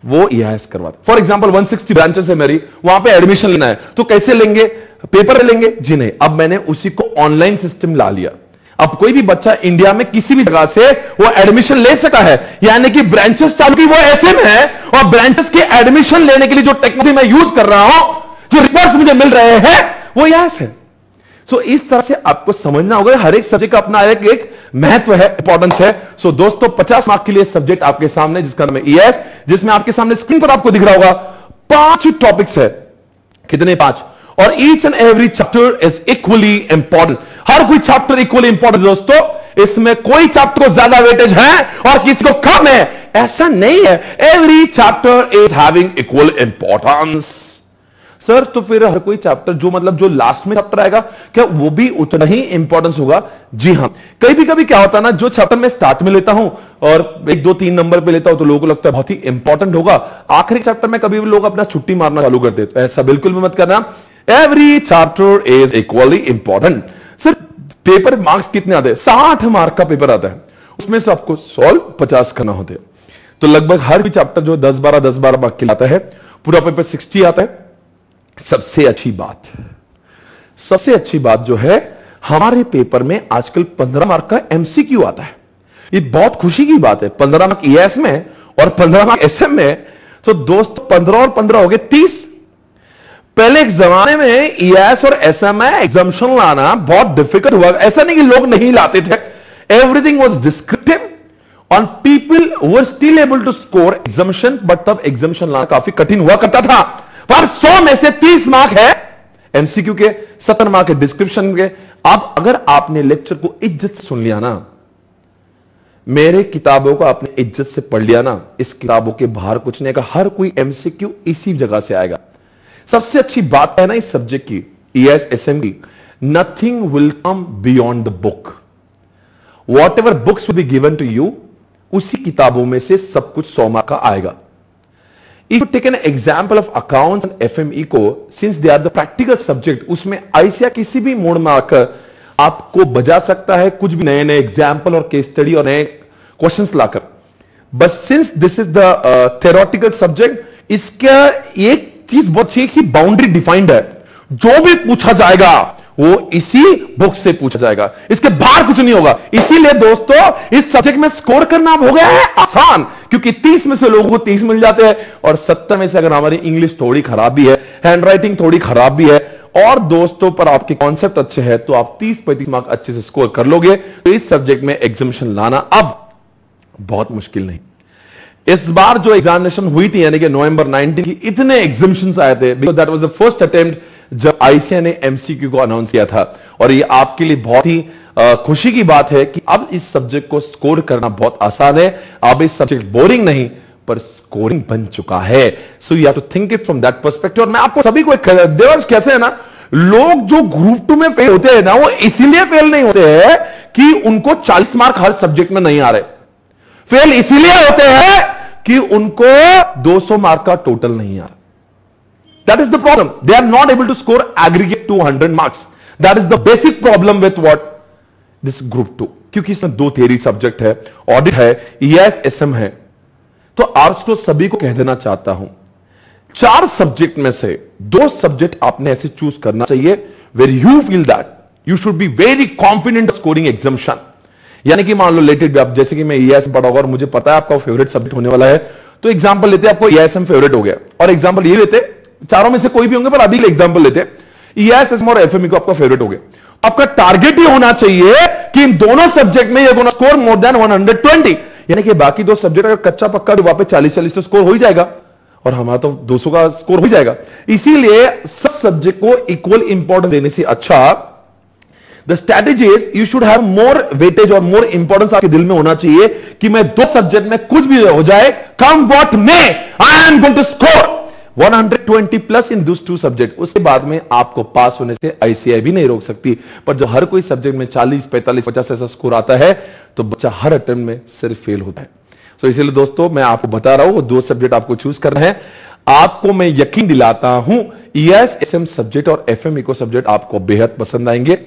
वो ईआईएस करवाता। फॉर एग्जांपल 160 ब्रांचेस है मेरी, वहां पे एडमिशन लेना है तो कैसे लेंगे? पेपर लेंगे जी नहीं, अब मैंने उसी को ऑनलाइन सिस्टम ला लिया। अब कोई भी बच्चा इंडिया में किसी भी जगह से वो एडमिशन ले सका है। यानी कि ब्रांचेस चालू की वो एसएम है, और ब्रांचेस के एडमिशन लेने के लिए जो टेक्नोलॉजी मैं यूज कर रहा हूं, जो रिपोर्ट्स मुझे मिल रहे हैं, वो ईआईएस है। सो इस तरह से आपको समझना होगा, हर एक सब्जेक्ट का अपना एक महत्व है, इंपॉर्टेंस है। सो दोस्तों 50 मार्क के लिए सब्जेक्ट आपके सामने जिसका नाम है ईआईएस, जिसमें आपके सामने स्क्रीन पर आपको दिख रहा होगा 5 टॉपिक्स है। कितने? 5। और each and every chapter is equally important. हर कोई चैप्टर इक्वली इंपॉर्टेंट दोस्तों, इसमें कोई चैप्टर को ज्यादा वेटेज है और किसी को कम है, ऐसा नहीं है। Every chapter is having equal importance. Sir तो फिर हर कोई चैप्टर जो लास्ट में चैप्टर आएगा क्या वो भी उतना ही इंपॉर्टेंस होगा? जी हां। कभी क्या होता है ना, जो चैप्टर मैं स्टार्ट में लेता हूं और 1 2 3 नंबर पे लेता हूं तो लोगों को लगता है बहुत ही इंपॉर्टेंट होगा, आखिरी चैप्टर में कभी भी लोग अपना छुट्टी मारना चालू कर देते हैं। ऐसा बिल्कुल भी मत करना। Every chapter is equally important. Sir paper marks कितने आते हैं? 60 मार्क का पेपर आता है, उसमें से आपको सॉल्व 50 करना होते हैं। तो लगभग हर भी चैप्टर जो 10-12 मार्क के लाता है, पूरा पेपर 60 आता है। सबसे अच्छी बात जो है, हमारे पेपर में आजकल 15 मार्क का एमसीक्यू आता है। ये बहुत खुशी की बात है। 15 मार्क ईआईएस में और 15 मार्क एसएम में, तो दोस्त 15 और 15 हो गए 30। पहले एक जमाने में ईआईएस और एसएम में एग्जाम्शन लाना बहुत डिफिकल्ट हुआ। ऐसा नहीं कि लोग नहीं लाते थे, एवरीथिंग वाज डिस्क्रिप्टिव और people were still able to score exemption, but तब एग्जाम्शन लाना काफी कठिन हुआ करता था। पर 100 में से 30 मार्क है एमसीक्यू के, 70 मार्क है डिस्क्रिप्शन के। अब अगर आपने लेक्चर को इज्जत से सुन लिया ना, मेरे किताबों को आपने इज्जत से पढ़ लिया ना, इस किताबों के बाहर कुछ नहीं आएगा। हर कोई एमसीक्यू इसी जगह से आएगा। सबसे अच्छी बात है ना इस सब्जेक्ट की, ईआईएस एसएम की, nothing will come beyond the book. Whatever books will be given to you, उसी किताबों में से सब कुछ 100 मार्क का आएगा। If you take an example of accounts and FME को, since they are the practical subject, उसमें ICA किसी भी मोड में आकर आपको बजा सकता है कुछ भी नए नए एग्जाम्पल और केस स्टडी और नए questions locker. But since this is the theoretical subject, इसका एक चीज बहुत अच्छी है कि बाउंड्री डिफाइंड है। जो भी पूछा जाएगा वो इसी बुक से पूछा जाएगा, इसके बाहर कुछ नहीं होगा। इसीलिए दोस्तों इस सब्जेक्ट में स्कोर करना हो गया है आसान, क्योंकि 30 में से लोगों को 30 मिल जाते हैं और 70 में से अगर हमारी इंग्लिश थोड़ी खराब भी है, हैंडराइटिंग थोड़ी खराब भी है और दोस्तों पर आपके कॉन्सेप्ट अच्छे हैं, तो आप 30-35 मार्क अच्छे से स्कोर कर लोगे। तो इस सब्जेक्ट में एग्जामिनेशन लाना अब बहुत मुश्किल नहीं। इस बार जो एग्जामिनेशन हुई थी यानी कि नवंबर 19 की, इतने एग्जामिनेशंस आए थे, because that was the first attempt जब आईसीए ने एमसीक्यू को अनाउंस किया था। और ये आपके लिए बहुत ही खुशी की बात है कि अब इस सब्जेक्ट को स्कोर करना बहुत आसान है। अब इस सब्जेक्ट बोरिंग नहीं पर स्कोरिंग बन चुका है। So you have to think it from that perspective. और मैं आपको सभी को देवर्ष कैसे है ना, लोग जो ग्रुप 2 में फेल होते हैं ना, वो इसीलिए फेल नहीं होते हैं कि उनको 40 मार्क हर सब्जेक्ट में नहीं आ रहे। फेल इसीलिए होते हैं कि उनको 200 मार्क का टोटल नहीं आ रहा। That is the problem. They are not able to score aggregate 200 marks. That is the basic problem with what this group 2. क्योंकि इसमें 2 theory सब्जेक्ट है, ऑडिट है, EIS-SM है। तो आपको सभी को कह देना चाहता हूं, 4 सब्जेक्ट में से 2 सब्जेक्ट आपने ऐसे चूज करना चाहिए where you feel that you should be very confident scoring exemption। यानी कि मान लो लेटेड आप, जैसे कि मैं EIS पढ़ा होगा और मुझे पता है आपका फेवरेट सब्जेक्ट होने वाला है, तो एग्जांपल लेते आपको EIS-SM फेवरेट हो गया, और एग्जांपल ये लेते, चारों में से कोई भी होंगे पर अभी एग्जांपल लेते, EIS-SM और FME को आपका फेवरेट हो गया। आपका टारगेट ये होना चाहिए कि इन दोनों सब्जेक्ट में ये गोना स्कोर मोर देन 120, यानी कि बाकी 2 सब्जेक्ट अगर कच्चा पक्का वहां पे 40-40 तो स्कोर हो ही जाएगा और हमारा तो 200 का स्कोर हो जाएगा। इसीलिए सब सब्जेक्ट को इक्वल इंपॉर्टेंस देने से अच्छा the strategy is you should have more weightage और मोर इंपॉर्टेंस आपके दिल में होना चाहिए कि मैं 2 सब्जेक्ट में कुछ भी हो जाए, come what may, I am going to score 120 plus in this 2 subject. उसके बाद में आपको पास होने से आईसीआई भी नहीं रोक सकती। पर जब हर कोई सब्जेक्ट में 40, 45, 50 ऐसा स्कोर आता है तो बच्चा हर अटेम्प्ट में सिर्फ फेल होता है। सो इसीलिए दोस्तों मैं आपको बता रहा हूं वो 2 सब्जेक्ट आपको चूज करना है। आपको मैं यकीन दिलाता हूं EIS-SM सब्जेक्ट और FME को सब्जेक्ट आपको बेहद पसंद आएंगे।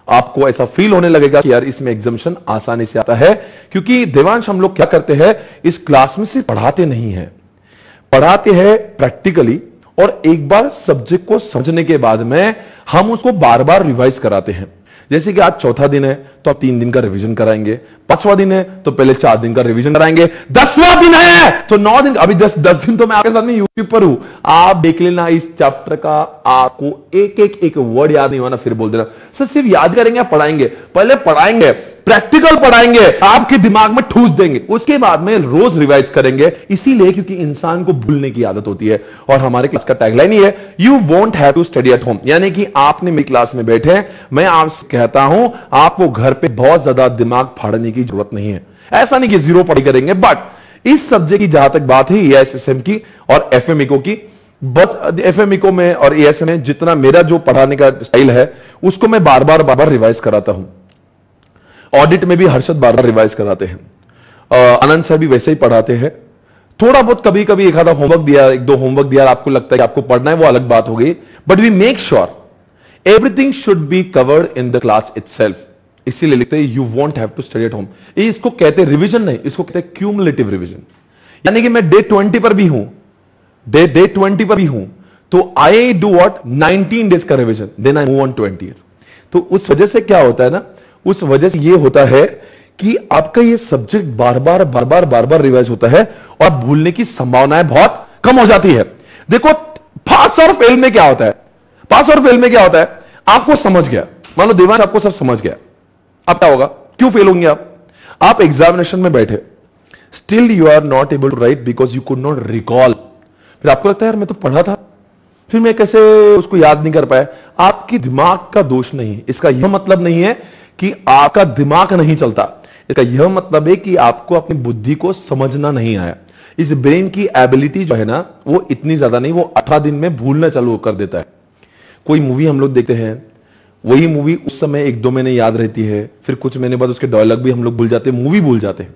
आपको ऐसा फील होने लगेगा कि यार इसमें एग्जामिनेशन आसानी से आता है, क्योंकि देवांश हम लोग क्या करते हैं, इस क्लास में सिर्फ पढ़ाते नहीं है, पढ़ाते हैं प्रैक्टिकली, और एक बार सब्जेक्ट को समझने के बाद में हम उसको बार बार रिवाइज कराते हैं। जैसे कि आज 4था दिन है तो आप 3 दिन का रिवीजन कराएंगे, 5वां दिन है तो पहले 4 दिन का रिवीजन कराएंगे, 10वां दिन है तो 9 दिन, अभी 10 दिन तो मैं आपके साथ में यूट्यूब पर हूं, आप देख लेना इस चैप्टर का, आपको एक वर्ड याद नहीं होना फिर बोल देना सर सिर्फ याद करेंगे या पढ़ाएंगे। पहले पढ़ाएंगे, प्रैक्टिकल पढ़ाएंगे, आपके दिमाग में ठूस देंगे, उसके बाद में रोज रिवाइज करेंगे। इसीलिए क्योंकि इंसान को भूलने की आदत होती है, और हमारे क्लास का टैगलाइन ही है you won't have to study at home, यानी कि आपने मेरी क्लास में बैठे, मैं आपसे कहता हूं आपको घर पे बहुत ज्यादा दिमाग फाड़ने की जरूरत नहीं है। ऐसा नहीं कि 0 पढ़ाई करेंगे, बट इस सब्जेक्ट की जहां तक बात है EIS-SM की और FME की, बस FME को मैं और EIS में जितना मेरा जो पढ़ाने का स्टाइल है उसको मैं बार बार रिवाइज कराता हूं। ऑडिट में भी हर्षद बार बार रिवाइज कराते हैं, आनंद सर भी वैसे ही पढ़ाते हैं। थोड़ा बहुत कभी कभी एक आधा होमवर्क दिया, 1-2 होमवर्क दिया, आपको लगता है कि आपको पढ़ना है, वो अलग बात हो गई, but we make sure everything should be covered in the class itself. इसीलिए लिखते हैं you won't have to study at home. इसको कहते हैं रिवीजन नहीं, इसको कहते हैं क्यूमुलेटिव रिवीजन। यानी कि मैं डे 20 पर भी हूं, डे 20 पर भी हूं, तो आई डू व्हाट 19 डेज का revision, then I move on 20th। तो उस वजह से क्या होता है ना, उस वजह से ये होता है कि आपका ये सब्जेक्ट बार बार रिवाइज होता है और भूलने की संभावनाएं बहुत कम हो जाती है। देखो पास और फेल में क्या होता है, पास और फेल में क्या होता है, आपको समझ गया, मान लो देवांश आपको सब समझ गया, अब क्या होगा, क्यों फेल होंगे आप एग्जामिनेशन में बैठे, still you are not able to write because you could not recall. फिर आपको लगता है यार मैं तो पढ़ा था, फिर मैं कैसे उसको याद नहीं कर पाया। आपकी दिमाग का दोष नहीं, इसका यह मतलब नहीं है कि आपका दिमाग नहीं चलता, इसका यह मतलब है कि आपको अपनी बुद्धि को समझना नहीं आया। इस ब्रेन की एबिलिटी जो है ना वो इतनी ज्यादा नहीं, वो 18 दिन में भूलना चालू कर देता है। कोई मूवी हम लोग देखते हैं, वही मूवी उस समय 1-2 महीने याद रहती है, फिर कुछ महीने बाद उसके डायलॉग भी हम लोग भूल जाते हैं, मूवी भूल जाते हैं।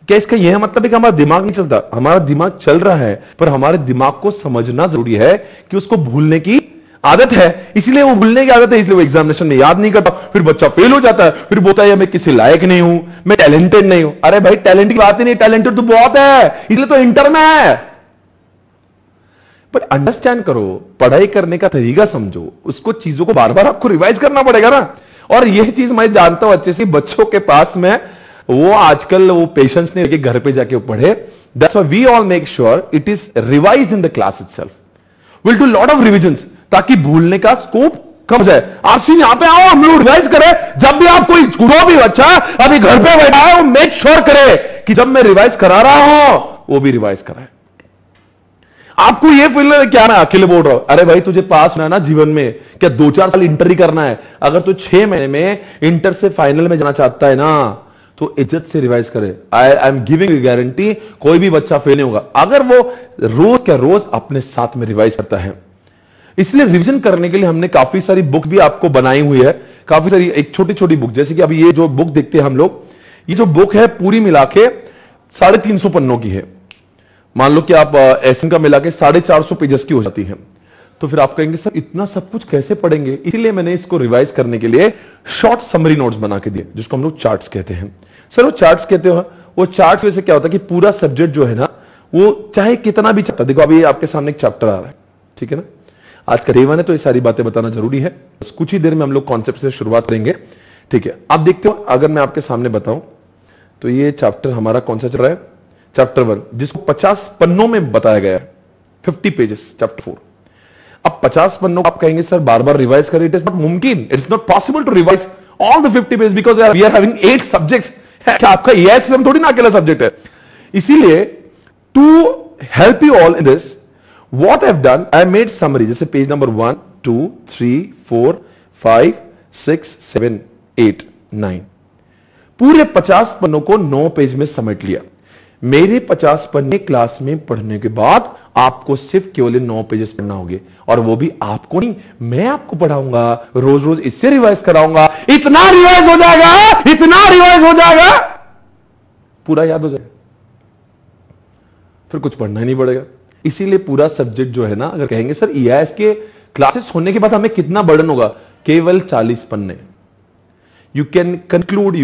क्या इसका यह मतलब है कि हमारा दिमाग नहीं चलता? हमारा दिमाग चल रहा है, पर हमारे दिमाग को समझना जरूरी है कि उसको भूलने की आदत है। इसलिए वो भूलने की आदत है, इसलिए वो एग्जामिनेशन में याद नहीं करता, फिर बच्चा फेल हो जाता है, फिर बोलता है मैं किसी लायक नहीं हूं, मैं टैलेंटेड नहीं हूं। अरे भाई टैलेंट की बात ही नहीं, टैलेंटेड तो बहुत है, इसलिए तो इंटर में है। पर अंडरस्टैंड करो, पढ़ाई करने का तरीका समझो, उसको चीजों को बार बार आपको रिवाइज करना पड़ेगा ना। और यह चीज मैं जानता हूं अच्छे से, बच्चों के पास में वो आजकल वो पेशेंस नहीं लेके घर पे जाके पढ़े। That's why we all make sure it is revised in the class itself. Will do lot of revisions ताकि भूलने का स्कोप कम हो जाए। आप सिर्फ यहां पे आओ, हम लोग रिवाइज करें। जब भी आप कोई भी बच्चा अभी घर पे बैठा है, वो मेक श्योर करे कि जब मैं रिवाइज करा रहा हूं वो भी रिवाइज कराए। आपको ये फील क्या, मैं अकेले बोल रहा हूं? अरे भाई तुझे पास होना है ना जीवन में, क्या 2-4 साल इंटर ही करना है? अगर तू 6 महीने में इंटर से फाइनल में जाना चाहता है ना, तो इज्जत से रिवाइज करे। I am giving you guarantee, कोई भी बच्चा फेल नहीं होगा अगर वो रोज क्या रोज अपने साथ में रिवाइज करता है। इसलिए रिवीजन करने के लिए हमने काफी सारी बुक भी आपको बनाई हुई है, काफी सारी एक छोटी छोटी बुक। जैसे कि अभी ये जो बुक देखते हैं हम लोग, ये जो बुक है पूरी मिला के 350 पन्नों की है। मान लो कि आप एसएन का मिला के 450 पेजेस की हो जाती है। तो फिर आप कहेंगे सर इतना सब कुछ कैसे पढ़ेंगे? इसीलिए मैंने इसको रिवाइज करने के लिए शॉर्ट समरी नोट्स बना के दिए, जिसको हम लोग चार्ट्स कहते हैं। सर वो चार्ट्स कहते हो, वो चार्ट्स में से क्या होता है कि पूरा सब्जेक्ट जो है ना, वो चाहे कितना भी चैप्टर, देखो अभी आपके सामने एक चैप्टर आ रहा है, ठीक है ना, आज का डे 1 है, तो ये सारी बातें बताना जरूरी है। बस कुछ ही देर में हम लोग कॉन्सेप्ट से शुरुआत करेंगे, ठीक है। आप देखते हो, अगर मैं आपके सामने बताऊं तो ये चैप्टर हमारा कौन सा चल रहा है? चैप्टर 1, जिसको 50 पन्नों में बताया गया है, 50 पेजेस, चैप्टर 4। अब 50 पन्नों आप कहेंगे सर बार बार रिवाइज करें, इट इज नॉट मुमकिन, it is not possible to revise all the 50 page because we are having 8 subjects. क्या आपका ईआईएस थोड़ी ना अकेला सब्जेक्ट है? इसीलिए to help you all in this, what I've done, I made summary, जैसे page number 1, 2, 3, 4, 5, 6, 7, 8, 9, पूरे 50 पन्नों को 9 पेज में समेट लिया। मेरे 50 पन्ने क्लास में पढ़ने के बाद आपको सिर्फ केवल 9 पेजेस पढ़ना होंगे, और वो भी आपको नहीं, मैं आपको पढ़ाऊंगा, रोज रोज इससे रिवाइज कराऊंगा। इतना रिवाइज हो जाएगा, इतना रिवाइज हो जाएगा, पूरा याद हो जाएगा, फिर कुछ पढ़ना ही नहीं पड़ेगा। इसीलिए पूरा सब्जेक्ट जो है ना, अगर कहेंगे सर ईआईएस के क्लासेस होने के बाद हमें कितना बर्डन होगा, केवल 40 पन्ने। You can conclude,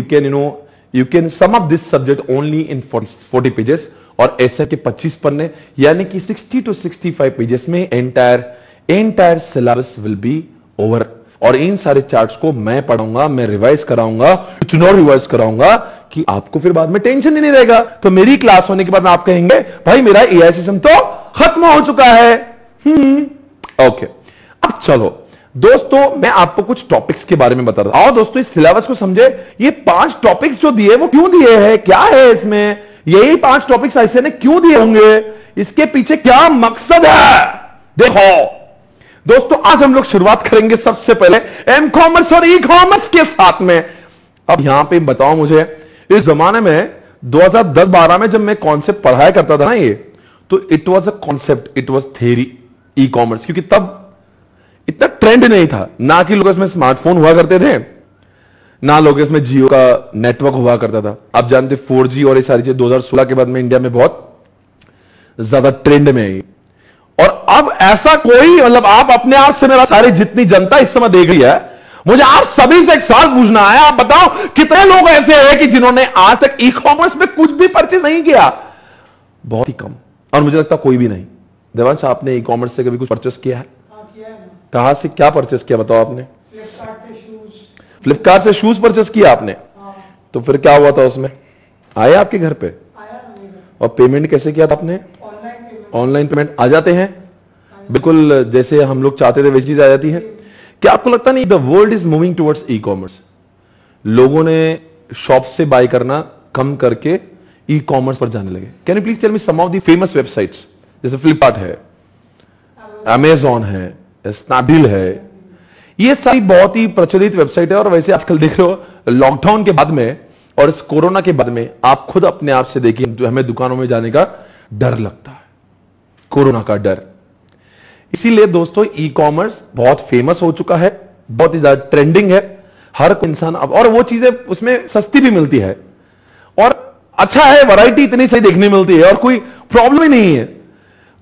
you can sum up this subject only in 40 pages, और ऐसे के 25 पन्ने, यानी कि 60 to 65 पेजेस में entire syllabus will be over. और इन सारे चार्ट्स को मैं पढ़ाऊंगा, मैं रिवाइज कराऊंगा, इतना रिवाइज कराऊंगा कि आपको फिर बाद में टेंशन ही नहीं रहेगा। तो मेरी क्लास होने के बाद आप कहेंगे भाई मेरा ईआईएस सिस्टम तो खत्म हो चुका है। ओके, अब चलो दोस्तों, मैं आपको कुछ टॉपिक्स के बारे में बता रहा हूं। आओ दोस्तों, इस सिलेबस को समझे। ये 5 टॉपिक्स जो दिए वो क्यों दिए हैं, क्या है इसमें, यही 5 टॉपिक्स ऐसे ने क्यों दिए होंगे, इसके पीछे क्या मकसद है? देखो दोस्तों, आज हम लोग शुरुआत करेंगे सबसे पहले एम कॉमर्स और ई कॉमर्स के साथ में। अब यहां पे बताओ मुझे, इस जमाने में 2010-12 में जब मैं कॉन्सेप्ट पढ़ाया करता था ना, ये तो it was a concept, it was theory, e commerce, क्योंकि तब इतना ट्रेंड नहीं था, ना कि लोग इसमें स्मार्टफोन हुआ करते थे, ना लोग इसमें जियो का नेटवर्क हुआ करता था। आप जानते 4G और ये सारी चीजें 2016 के बाद में इंडिया में बहुत ज्यादा ट्रेंड में आई। और अब ऐसा कोई, मतलब आप अपने आप से, मेरा सारी जितनी जनता इस समय देख रही है, मुझे आप सभी से एक सवाल पूछना है, आप बताओ कितने लोग ऐसे हैं कि जिन्होंने आज तक ई कॉमर्स में कुछ भी परचेज नहीं किया? बहुत ही कम, और मुझे लगता कोई भी नहीं। देवांश, आपने ई कॉमर्स से कभी कुछ परचेस किया है? कहां से क्या परचेस किया बताओ आपने? फ्लिपकार्ट से शूज परचेस किया आपने? तो फिर क्या हुआ था उसमें, आए आपके घर पे? और पेमेंट कैसे किया था आपने? ऑनलाइन पेमेंट आ जाते हैं बिल्कुल जैसे हम लोग चाहते थे वैसी चीज आ जाती है। क्या आपको लगता नहीं the world is moving towards e commerce? लोगों ने शॉप से बाय करना कम करके ई कॉमर्स पर जाने लगे। Can you please tell me some of the famous websites? जैसे फ्लिपकार्ट है, अमेजॉन है, स्नैपडील है, ये सारी बहुत ही प्रचलित वेबसाइट है। और वैसे आजकल देख रहे हो, लॉकडाउन के बाद में और इस कोरोना के बाद में आप खुद अपने आप से देखिए, हमें दुकानों में जाने का डर लगता है, कोरोना का डर। इसीलिए दोस्तों ई कॉमर्स बहुत फेमस हो चुका है, बहुत ही ज्यादा ट्रेंडिंग है। हर इंसान अब, और वो चीजें उसमें सस्ती भी मिलती है। और अच्छा है, वैरायटी इतनी सही देखने मिलती है और कोई प्रॉब्लम ही नहीं है।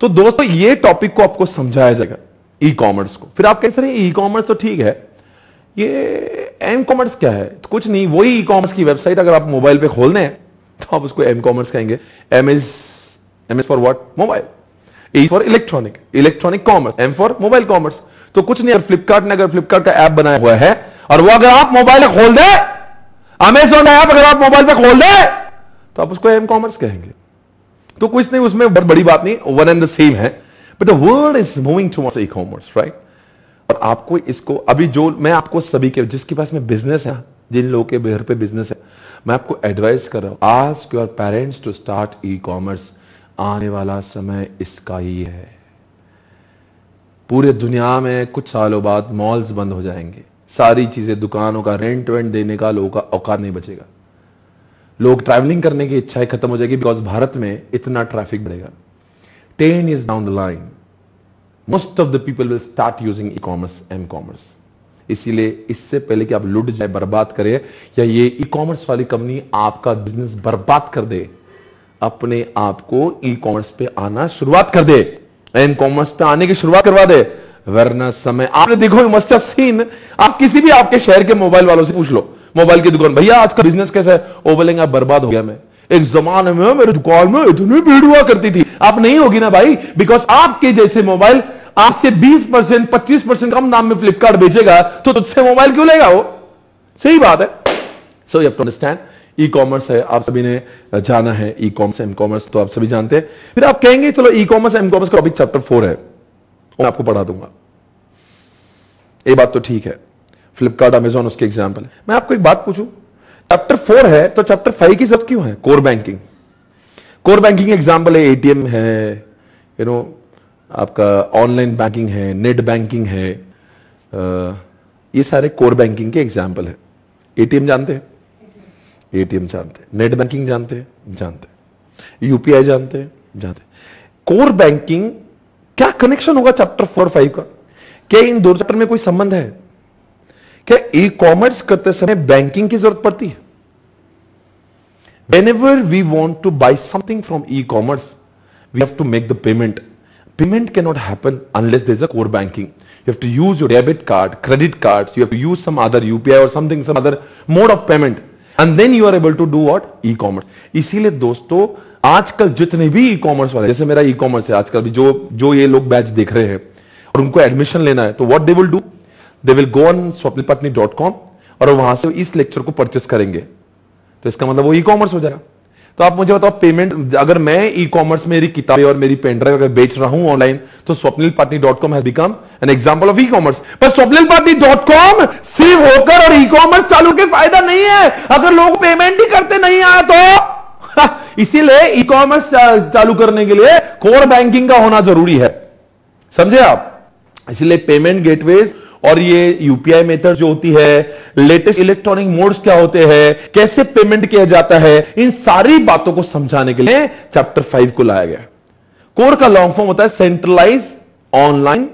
तो दोस्तों ये टॉपिक को आपको समझाया जाएगा, ई कॉमर्स को। फिर आप कह सकते हैं ई कॉमर्स तो ठीक है, ये एम कॉमर्स क्या है? तो कुछ नहीं, वही ई कॉमर्स की वेबसाइट अगर आप मोबाइल पे खोल दें तो आप उसको एम कॉमर्स कहेंगे। M is for what? Mobile. E for electronic commerce, M for mobile commerce. तो कुछ नहीं, अगर फ्लिपकार्ट ने अगर फ्लिपकार्ट का ऐप बनाया हुआ है और वो अगर आप मोबाइल में खोल दे, अमेजॉन ऐप अगर आप मोबाइल पे खोल दे, तो आप उसको एम कॉमर्स कहेंगे। तो कुछ नहीं, उसमें बहुत बड़ी बात नहीं, वन एंड द सेम है। But the world is moving towards e commerce, right? और आपको इसको अभी जो मैं आपको सभी के जिसके पास में बिजनेस है, जिन लोगों के घर पे बिजनेस है, मैं आपको एडवाइस कर रहा हूं, ask your parents to start e commerce. आने वाला समय इसका ही है। पूरे दुनिया में कुछ सालों बाद मॉल्स बंद हो जाएंगे, सारी चीजें, दुकानों का रेंट वेंट देने का लोगों का औकात नहीं बचेगा। लोग ट्रैवलिंग करने की इच्छाएं खत्म हो जाएगी, बिकॉज भारत में इतना ट्रैफिक बढ़ेगा। 10 years down the line most of the people will start using e commerce, M commerce. इसीलिए इससे पहले कि आप लुट जाए, बर्बाद करे, या ये ई कॉमर्स वाली कंपनी आपका बिजनेस बर्बाद कर दे, अपने आप को ई कॉमर्स पे आना शुरुआत कर दे, एम कॉमर्स पे आने की शुरुआत करवा दे, वरना समय आपने देखो, यू मस्ट हैव सीन, आप किसी भी आपके शहर के मोबाइल वालों से पूछ लो, मोबाइल की दुकान, भैया आज का बिजनेस कैसा है? वो बोलेंगे आप बर्बाद हो गया। मैं एक जमाने में मेरे दुकान में इतनी भीड़ हुआ करती थी। आप नहीं होगी ना भाई, बिकॉज आपके जैसे मोबाइल आपसे 20% 25% कम दाम में फ्लिपकार्ट बेचेगा, तो तुझसे मोबाइल क्यों लेगा वो? सही बात है। So you have to understand, e commerce है, आप सभी ने जाना है ई कॉमर्स, एम कॉमर्स तो आप सभी जानते हैं। फिर आप कहेंगे चलो ई कॉमर्स, एम कॉमर्स का टॉपिक चैप्टर 4 है, मैं आपको पढ़ा दूंगा। ये बात तो ठीक है, फ्लिपकार्ट, अमेजॉन उसके एग्जाम्पल है। मैं आपको एक बात पूछूं, चैप्टर 4 है तो चैप्टर 5 की जरूरत क्यों है? Core banking, core banking example है, एटीएम है, यू नो आपका ऑनलाइन बैंकिंग है, नेट बैंकिंग है, ये सारे कोर बैंकिंग के एग्जाम्पल है। एटीएम जानते हैं? एटीएम जानते हैं। नेट बैंकिंग जानते हैं? जानते हैं। यूपीआई जानते हैं? जानते हैं। कोर बैंकिंग क्या कनेक्शन होगा चैप्टर 4 5 का? क्या इन दो चैप्टर में कोई संबंध है? क्या ई कॉमर्स करते समय बैंकिंग की जरूरत पड़ती है? Whenever we want to buy something from e-commerce, we have to make the payment. Payment cannot happen unless there is a core banking. You have to use your debit card, credit cards, you have to use some other UPI or something, some other mode of payment. And then you are able to do what? E-commerce. इसीलिए दोस्तों आजकल जितने भी e-commerce वाले, जैसे मेरा e-commerce है आजकल भी, जो ये लोग बैच देख रहे हैं और उनको एडमिशन लेना है, तो what they will do, they will go on swapnilpatni.com और वहां से इस लेक्चर को परचेस करेंगे। तो इसका मतलब वो ई कॉमर्स हो जाएगा। तो आप मुझे बताओ, पेमेंट अगर मैं ई कॉमर्स में मेरी किताबें और मेरी पेन ड्राइव अगर बेच रहा हूं ऑनलाइन, तो swapnilpatni.com has become an example of e commerce. पर swapnilpatni.com सिर्फ होकर और ई कॉमर्स चालू के फायदा नहीं है अगर लोग पेमेंट ही करते नहीं आए तो। इसीलिए ई कॉमर्स चालू करने के लिए कोर बैंकिंग का होना जरूरी है, समझे आप? इसलिए पेमेंट गेटवेज और ये यूपीआई मेथड जो होती है, लेटेस्ट इलेक्ट्रॉनिक मोड्स क्या होते हैं, कैसे पेमेंट किया जाता है, इन सारी बातों को समझाने के लिए चैप्टर 5 को लाया गया। कोर का लॉन्ग फॉर्म होता है centralize online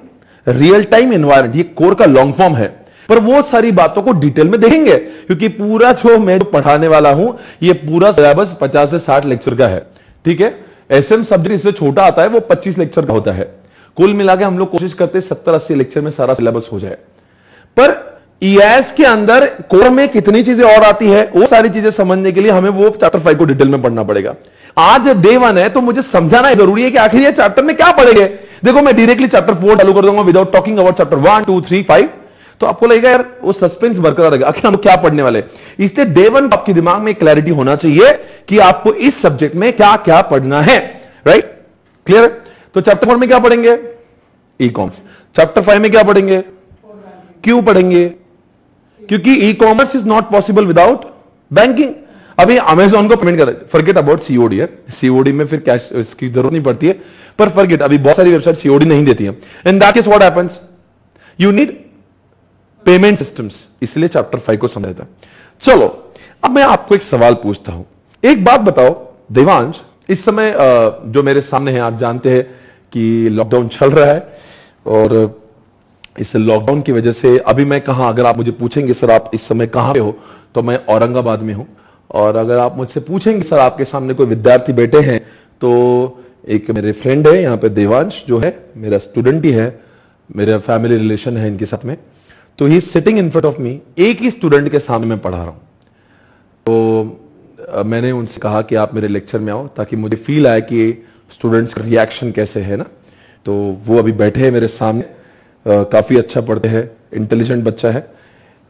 real time environment. ये कोर का लॉन्ग फॉर्म है, पर वो सारी बातों को डिटेल में देखेंगे, क्योंकि पूरा जो मैं पढ़ाने वाला हूं ये पूरा सिलेबस 50 से 60 लेक्चर का है, ठीक है? एसएम सब्जेक्ट इससे छोटा आता है, वो 25 लेक्चर का होता है। कुल मिला के हम लोग कोशिश करते हैं 70-80 लेक्चर में सारा सिलेबस हो जाए। पर ईएस के अंदर कोर में कितनी चीजें और आती है, वो सारी चीजें समझने के लिए हमें वो चैप्टर 5 को डिटेल में पढ़ना पड़ेगा। आज डे 1 है तो मुझे समझाना जरूरी है कि आखिर ये चैप्टर में क्या पढ़ेंगे। देखो मैं डायरेक्टली चैप्टर 4 चालू कर दूंगा विदाउट टॉकिंग अबाउट चैप्टर 1 2 3 5, तो आपको लगेगा यार वो सस्पेंस बरकरार रहेगा, आखिर हम क्या पढ़ने वाले। इसलिए डे 1 आपके दिमाग में क्लैरिटी होना चाहिए कि आपको इस सब्जेक्ट में क्या क्या पढ़ना है, राइट? क्लियर? तो चैप्टर 4 में क्या पढ़ेंगे? E commerce. चैप्टर 5 में क्या पढ़ेंगे? क्यों पढ़ेंगे? क्योंकि e commerce is not possible without banking. अभी अमेजॉन को पेमेंट कर, फॉरगेट अबाउट सीओडी है, सीओडी में फिर कैश की जरूरत नहीं पड़ती है, पर फॉरगेट, अभी बहुत सारी वेबसाइट सीओडी नहीं देती है। In that case what happens, you need payment systems, इसलिए चैप्टर 5 को समझाता। चलो अब मैं आपको एक सवाल पूछता हूं, एक बात बताओ देवांश, इस समय जो मेरे सामने है, आप जानते हैं कि लॉकडाउन चल रहा है और इस लॉकडाउन की वजह से अभी मैं कहां, अगर आप मुझे पूछेंगे सर आप इस समय कहां पे हो, तो मैं औरंगाबाद में हूं और अगर आप मुझसे पूछेंगे सर आपके सामने कोई विद्यार्थी बैठे हैं, तो एक मेरे फ्रेंड है यहाँ पे देवांश, जो है मेरा स्टूडेंट ही है, मेरा फैमिली रिलेशन है इनके साथ में, तो he sitting in front of me, एक ही स्टूडेंट के सामने मैं पढ़ा रहा हूं। तो मैंने उनसे कहा कि आप मेरे लेक्चर में आओ ताकि मुझे फील आए कि स्टूडेंट्स का रिएक्शन कैसे है ना। तो वो अभी बैठे हैं मेरे सामने, काफी अच्छा पढ़ते हैं, इंटेलिजेंट बच्चा है,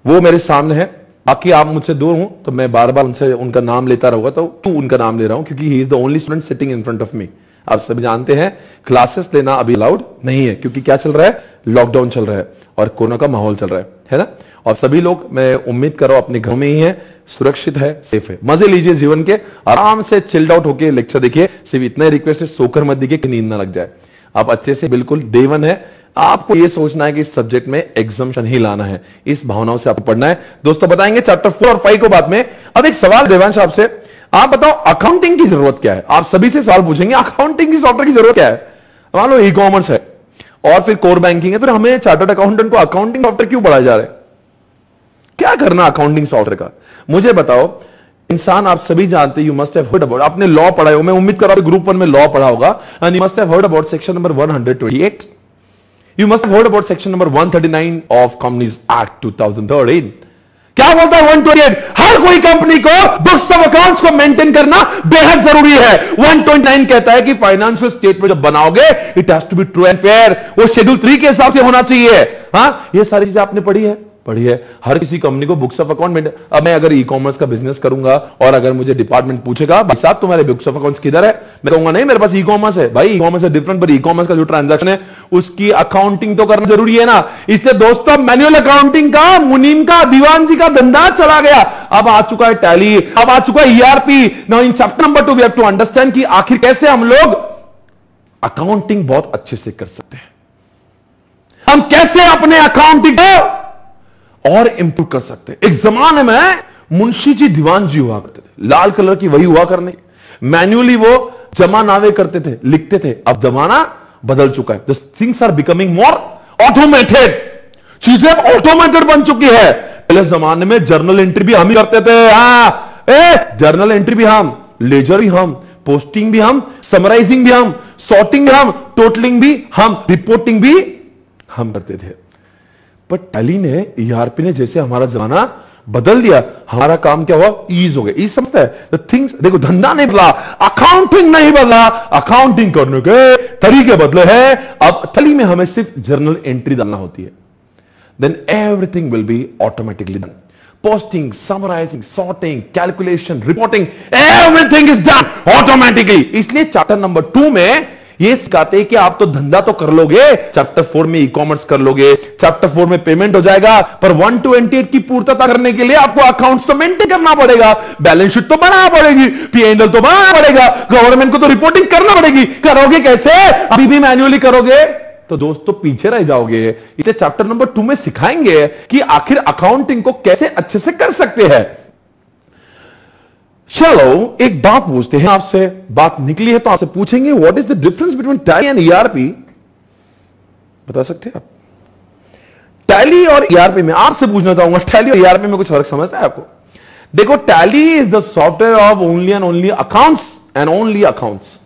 वो मेरे सामने है। बाकी आप मुझसे दूर हूं तो मैं बार बार उनसे उनका नाम लेता रहूंगा, तो क्यों उनका नाम ले रहा हूं, क्योंकि he is the only student sitting in front of मी। आप सभी जानते हैं क्लासेस लेना अभी अलाउड नहीं है, क्योंकि क्या चल रहा है, लॉकडाउन चल रहा है और कोरोना का माहौल चल रहा है ना। और सभी लोग, मैं उम्मीद कर रहा हूं अपने घर में ही है, सुरक्षित है, सेफ है। मजे लीजिए जीवन के, आराम से चिल्ड आउट होकर लेक्चर देखिए। सिर्फ इतना ही रिक्वेस्ट है, सोकर मत देखिए कि नींद ना लग जाए। आप अच्छे से, बिल्कुल डे वन है, आपको यह सोचना है कि इस सब्जेक्ट में एग्जाम्शन ही लाना है, इस भावनाओं से आपको पढ़ना है। दोस्तों बताएंगे चैप्टर 4 और 5 को बाद में। अब एक सवाल देवांश आपसे, आप बताओ अकाउंटिंग की जरूरत क्या है। आप सभी से सवाल पूछेंगे अकाउंटिंग की सॉफ्टवेयर की जरूरत क्या है। मान लो ई कॉमर्स है और फिर कोर बैंकिंग है, फिर हमें चार्टर्ड अकाउंटेंट को अकाउंटिंग सॉफ्टवेयर क्यों पढ़ाया जा रहा है, क्या करना अकाउंटिंग सॉफ्टवेयर का, मुझे बताओ। इंसान, आप सभी जानते हैं, you must have heard about, आपने लॉ पढ़ा है, मैं उम्मीद कर रहा हूं ग्रुप 1 में लॉ पढ़ा होगा, and you must have heard about section number 128, you must have heard about section number 139 of companies act 2013। क्या बोलता है 128, हर कोई कंपनी को बुक्स ऑफ अकाउंट्स को मेंटेन करना बेहद जरूरी है। 129 कहता है कि फाइनेंशियल स्टेटमेंट जब बनाओगे, it has to be true and fair, वो शेड्यूल 3 के हिसाब से होना चाहिए। हाँ, ये सारी चीजें आपने पढ़ी है। हर किसी कंपनी को बुक्स ऑफ अकाउंट। अब मैं अगर ई कॉमर्स का बिजनेस करूंगा और अगर मुझे डिपार्टमेंट पूछेगा, भाई साहब तुम्हारे बुक्स ऑफ अकाउंट्स किधर है, मैं कहूंगा नहीं मेरे पास ई कॉमर्स है। भाई ई कॉमर्स है डिफरेंट, पर ई कॉमर्स का जो ट्रांजैक्शन है उसकी अकाउंटिंग तो करना जरूरी है ना। इसलिए दोस्तों मैनुअल अकाउंटिंग का, मुनीम का, दीवान जी का धंधा चला गया, अब आ चुका है टैली, अब आ चुका है ERP. Now in chapter number 2 we have to understand कि आखिर कैसे हम लोग अकाउंटिंग बहुत अच्छे से कर सकते हैं, हम कैसे अपने अकाउंटिंग को और इंप्रूव कर सकते हैं। एक जमाने में मुंशी जी दीवान जी हुआ करते थे, लाल कलर की वही हुआ करने, मैन्युअली वो जमा नावे करते थे, लिखते थे। अब जमाना बदल चुका है, the things are becoming more automated, चीजें ऑटोमेटेड बन चुकी है। पहले जमाने में जर्नल एंट्री भी हम ही करते थे, जर्नल एंट्री भी हम, लेजर भी हम, पोस्टिंग भी हम, समराइजिंग भी हम, सॉर्टिंग भी हम, टोटलिंग भी हम, रिपोर्टिंग भी हम करते थे। पर टैली ने, ईआरपी ने जैसे हमारा जमाना बदल दिया, हमारा काम क्या हुआ, ईज हो गया। ईज समझता है, द थिंग्स, देखो धंधा नहीं बदला, अकाउंटिंग नहीं बदला, अकाउंटिंग करने के तरीके बदले हैं। अब टैली में हमें सिर्फ जर्नल एंट्री डालना होती है, then everything will be automatically done. Posting, summarising, sorting, calculation, reporting, everything is done automatically. इसलिए चैप्टर नंबर 2 में ये सिखाते हैं कि आप तो धंधा तो कर लोगे, चैप्टर 4 में ई कॉमर्स कर लोगे, चैप्टर 4 में पेमेंट हो जाएगा, पर 128 की पूर्तता करने के लिए आपको अकाउंट्स तो मेंटेन करना पड़ेगा, बैलेंस शीट तो बनाना पड़ेगी, पी&एल तो बनाना पड़ेगा, गवर्नमेंट को तो रिपोर्टिंग करना पड़ेगी। करोगे कैसे, अभी भी मैन्युअली करोगे तो दोस्तों पीछे रह जाओगे। इसलिए चैप्टर नंबर 2 में सिखाएंगे कि आखिर अकाउंटिंग को कैसे अच्छे से कर सकते हैं। चलो एक बात पूछते हैं आपसे, बात निकली है तो आपसे पूछेंगे, what is the difference between tally and ERP, बता सकते हैं आप। टैली और ईआरपी में आपसे पूछना चाहूंगा, टैली और ईआरपी में कुछ फर्क समझता है आपको? देखो, Tally is the software of only and only accounts and only accounts.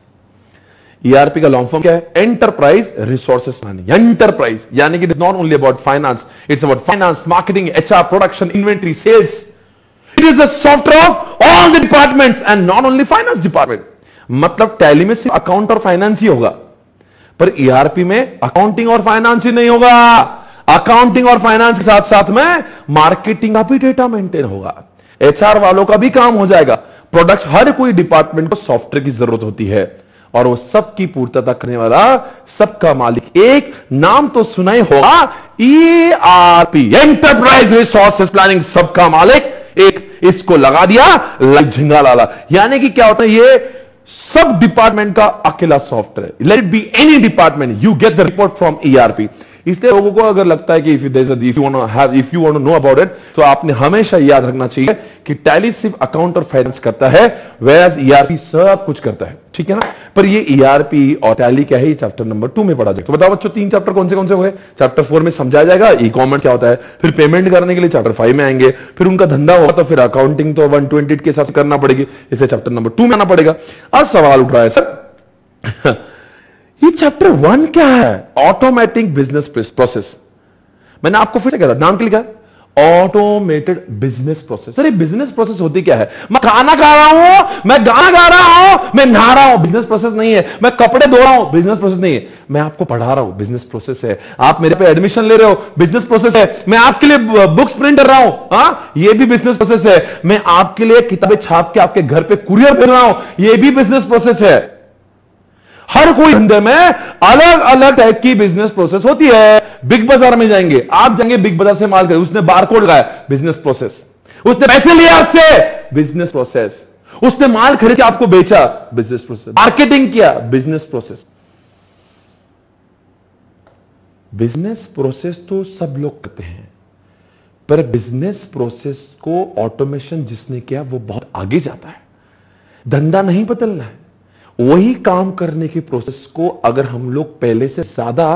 ERP का लॉन्ग फॉर्म क्या है? Enterprise resources management. एंटरप्राइज यानी कि it is not only about finance, it's about finance, marketing, HR, production, inventory, sales. It is the software of all the departments and not only finance department. मतलब tally में सिर्फ account और finance ही होगा, पर ERP में accounting और finance ही नहीं होगा। अकाउंटिंग और फाइनेंस के साथ साथ में मार्केटिंग का भी डेटा मेंटेन होगा, एचआर वालों का भी काम हो जाएगा, प्रोडक्ट, हर कोई डिपार्टमेंट को सॉफ्टवेयर की जरूरत होती है और वो सबकी पूर्तता करने वाला, सबका मालिक एक नाम तो सुना ही होगा, ईआरपी, एंटरप्राइज रिसोर्सेस प्लानिंग, सबका मालिक एक, इसको लगा दिया लाइट झिंगा लाला। यानी कि क्या होता है, ये सब डिपार्टमेंट का अकेला software. Let it be any department, you get the report from ERP. इसलिए लोगों को अगर लगता है कि if you want to know about it, तो आपने हमेशा याद रखना चाहिए कि टैली सिर्फ अकाउंट और फाइनेंस करता है, वेयरएज ईआरपी सब कुछ करता है, ठीक है ना। पर ये ईआरपी और टैली क्या है, ये चैप्टर नंबर 2 में पढ़ा जाएगा। तो बताओ बच्चों, 3 चैप्टर कौन से हुए? चैप्टर 4 में समझाया जाएगा ई कॉमर्स क्या होता है, फिर पेमेंट करने के लिए चैप्टर 5 में आएंगे, फिर उनका धंधा होगा तो फिर अकाउंटिंग तो 120 के हिसाब से करना पड़ेगी, इसे चैप्टर नंबर 2 में आना पड़ेगा। अब सवाल उठ रहा है सर ये चैप्टर 1 क्या है? Automatic business process. मैंने आपको फिर से कहा था, नाम क्लिक है ऑटोमेटेड बिजनेस प्रोसेस। सर ये बिजनेस प्रोसेस होती क्या है? मैं खाना खा रहा हूं, मैं गाना गा रहा हूं, मैं नहा रहा हूं, बिजनेस प्रोसेस नहीं है। मैं कपड़े धो रहा हूं, बिजनेस प्रोसेस नहीं है। मैं आपको पढ़ा रहा हूं, बिजनेस प्रोसेस है। आप मेरे पे एडमिशन ले रहे हो, बिजनेस प्रोसेस है। मैं आपके लिए बुक्स प्रिंट कर रहा हूं, हाँ ये भी बिजनेस प्रोसेस है। मैं आपके लिए किताबें छाप के आपके घर पे कुरियर भेज रहा हूं, ये भी बिजनेस प्रोसेस है। हर कोई धंधे में अलग अलग टाइप की बिजनेस प्रोसेस होती है। बिग बाजार में जाएंगे, आप जाएंगे बिग बाजार से माल खरीद, उसने बारकोड लगाया, बिजनेस प्रोसेस। उसने पैसे लिए आपसे, बिजनेस प्रोसेस। उसने माल खरीद के आपको बेचा, बिजनेस प्रोसेस। मार्केटिंग किया, बिजनेस प्रोसेस। बिजनेस प्रोसेस तो सब लोग करते हैं, पर बिजनेस प्रोसेस को ऑटोमेशन जिसने किया वो बहुत आगे जाता है। धंधा नहीं बदलना है, वही काम करने की प्रोसेस को अगर हम लोग पहले से ज्यादा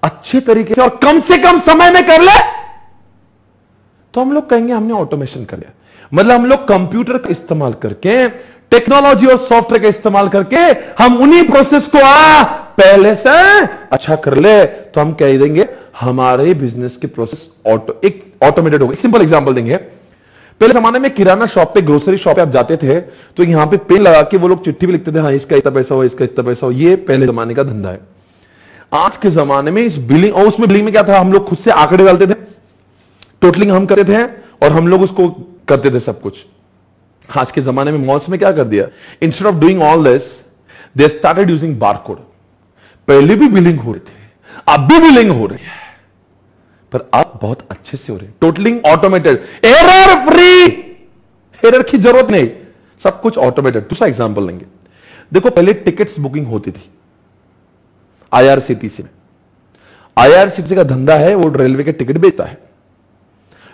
अच्छे तरीके से और कम से कम समय में कर ले, तो हम लोग कहेंगे हमने ऑटोमेशन कर लिया। मतलब हम लोग कंप्यूटर का इस्तेमाल करके, टेक्नोलॉजी और सॉफ्टवेयर का इस्तेमाल करके हम उन्हीं प्रोसेस को पहले से अच्छा कर ले, तो हम कह देंगे हमारे बिजनेस की प्रोसेस ऑटोमेटेड हो गई। सिंपल एग्जांपल देंगे। पहले जमाने में किराना शॉप पे, ग्रोसरी शॉप पे आप जाते थे तो यहां पे पेन लगा के वो लोग चिट्ठी भी लिखते थे, हाँ इसका इतना पैसा हो, इसका इतना पैसा हो। ये पहले जमाने का धंधा है। आज के जमाने में इस बिलिंग, और उसमें बिलिंग में क्या था, हम लोग खुद से आंकड़े डालते थे, टोटलिंग हम करते थे और हम लोग उसको करते थे सब कुछ। आज के जमाने में मॉल्स में क्या कर दिया, instead of doing all this they started using barcode. पहले भी बिलिंग हो रही थी, अब भी बिलिंग हो रही है, पर अब बहुत अच्छे से हो रही है। Totalling automated, error free, error की जरूरत नहीं, सब कुछ ऑटोमेटेड। दूसरा एग्जांपल लेंगे। देखो पहले टिकट्स बुकिंग होती थी आईआरसीटीसी में। आईआरसीटीसी का धंधा है, वो रेलवे के टिकट बेचता है।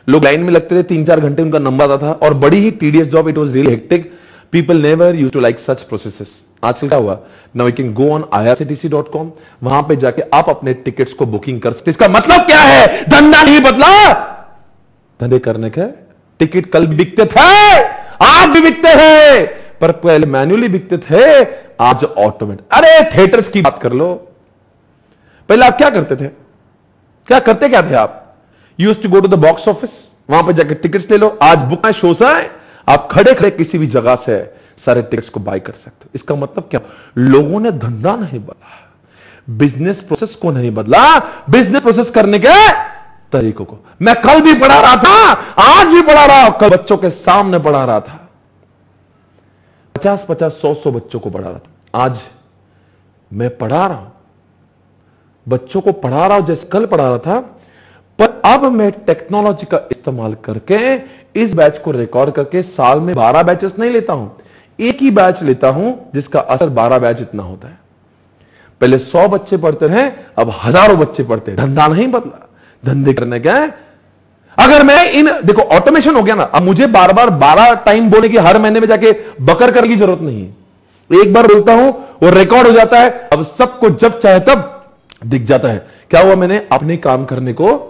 लोग लाइन में लगते थे, 3-4 घंटे उनका नंबर आता था, और बड़ी ही tedious job, it was really hectic. People never used to like such processes. आजकल क्या हुआ, now you can go on irctc.com, वहां पे जाके आप अपने टिकट्स को बुकिंग कर सकते। इसका मतलब क्या है, धंधा नहीं बदला, धंधे करने के टिकट कल भी बिकते थे, आज भी बिकते हैं, पर पहले मैन्युअली बिकते थे, आज ऑटोमेट। अरे थिएटर्स की बात कर लो, पहले आप क्या करते थे, क्या थे आप, used to go to the box office, वहां पे जाके टिकट्स ले लो। आज बुक है, शोज है, आप खड़े खड़े किसी भी जगह से सारे टिकट्स को बाय कर सकते हो। इसका मतलब क्या, लोगों ने धंधा नहीं बदला, बिजनेस प्रोसेस को नहीं बदला, बिजनेस प्रोसेस करने के तरीकों को। मैं कल भी पढ़ा रहा था, आज भी पढ़ा रहा हूं, कल बच्चों के सामने पढ़ा रहा था, 50-50, 100-100 बच्चों को पढ़ा रहा था। आज मैं पढ़ा रहा हूं, बच्चों को पढ़ा रहा हूं जैसे कल पढ़ा रहा था, पर अब मैं टेक्नोलॉजी का इस्तेमाल करके इस बैच को रिकॉर्ड करके साल में 12 बैचेस नहीं लेता हूं, एक ही बैच लेता हूं जिसका असर 12 बैच इतना होता है। पहले 100 बच्चे पढ़ते हैं, अब हजारों बच्चे पढ़ते हैं। धंधा नहीं बदला, धंधे करने का है। अगर मैं देखो ऑटोमेशन हो गया ना, अब मुझे बार बार 12 टाइम बोलने की, हर महीने में जाके बकर करने की जरूरत नहीं है। एक बार बोलता हूं वो रिकॉर्ड हो जाता है, अब सबको जब चाहे तब दिख जाता है। क्या हुआ, मैंने अपने काम करने को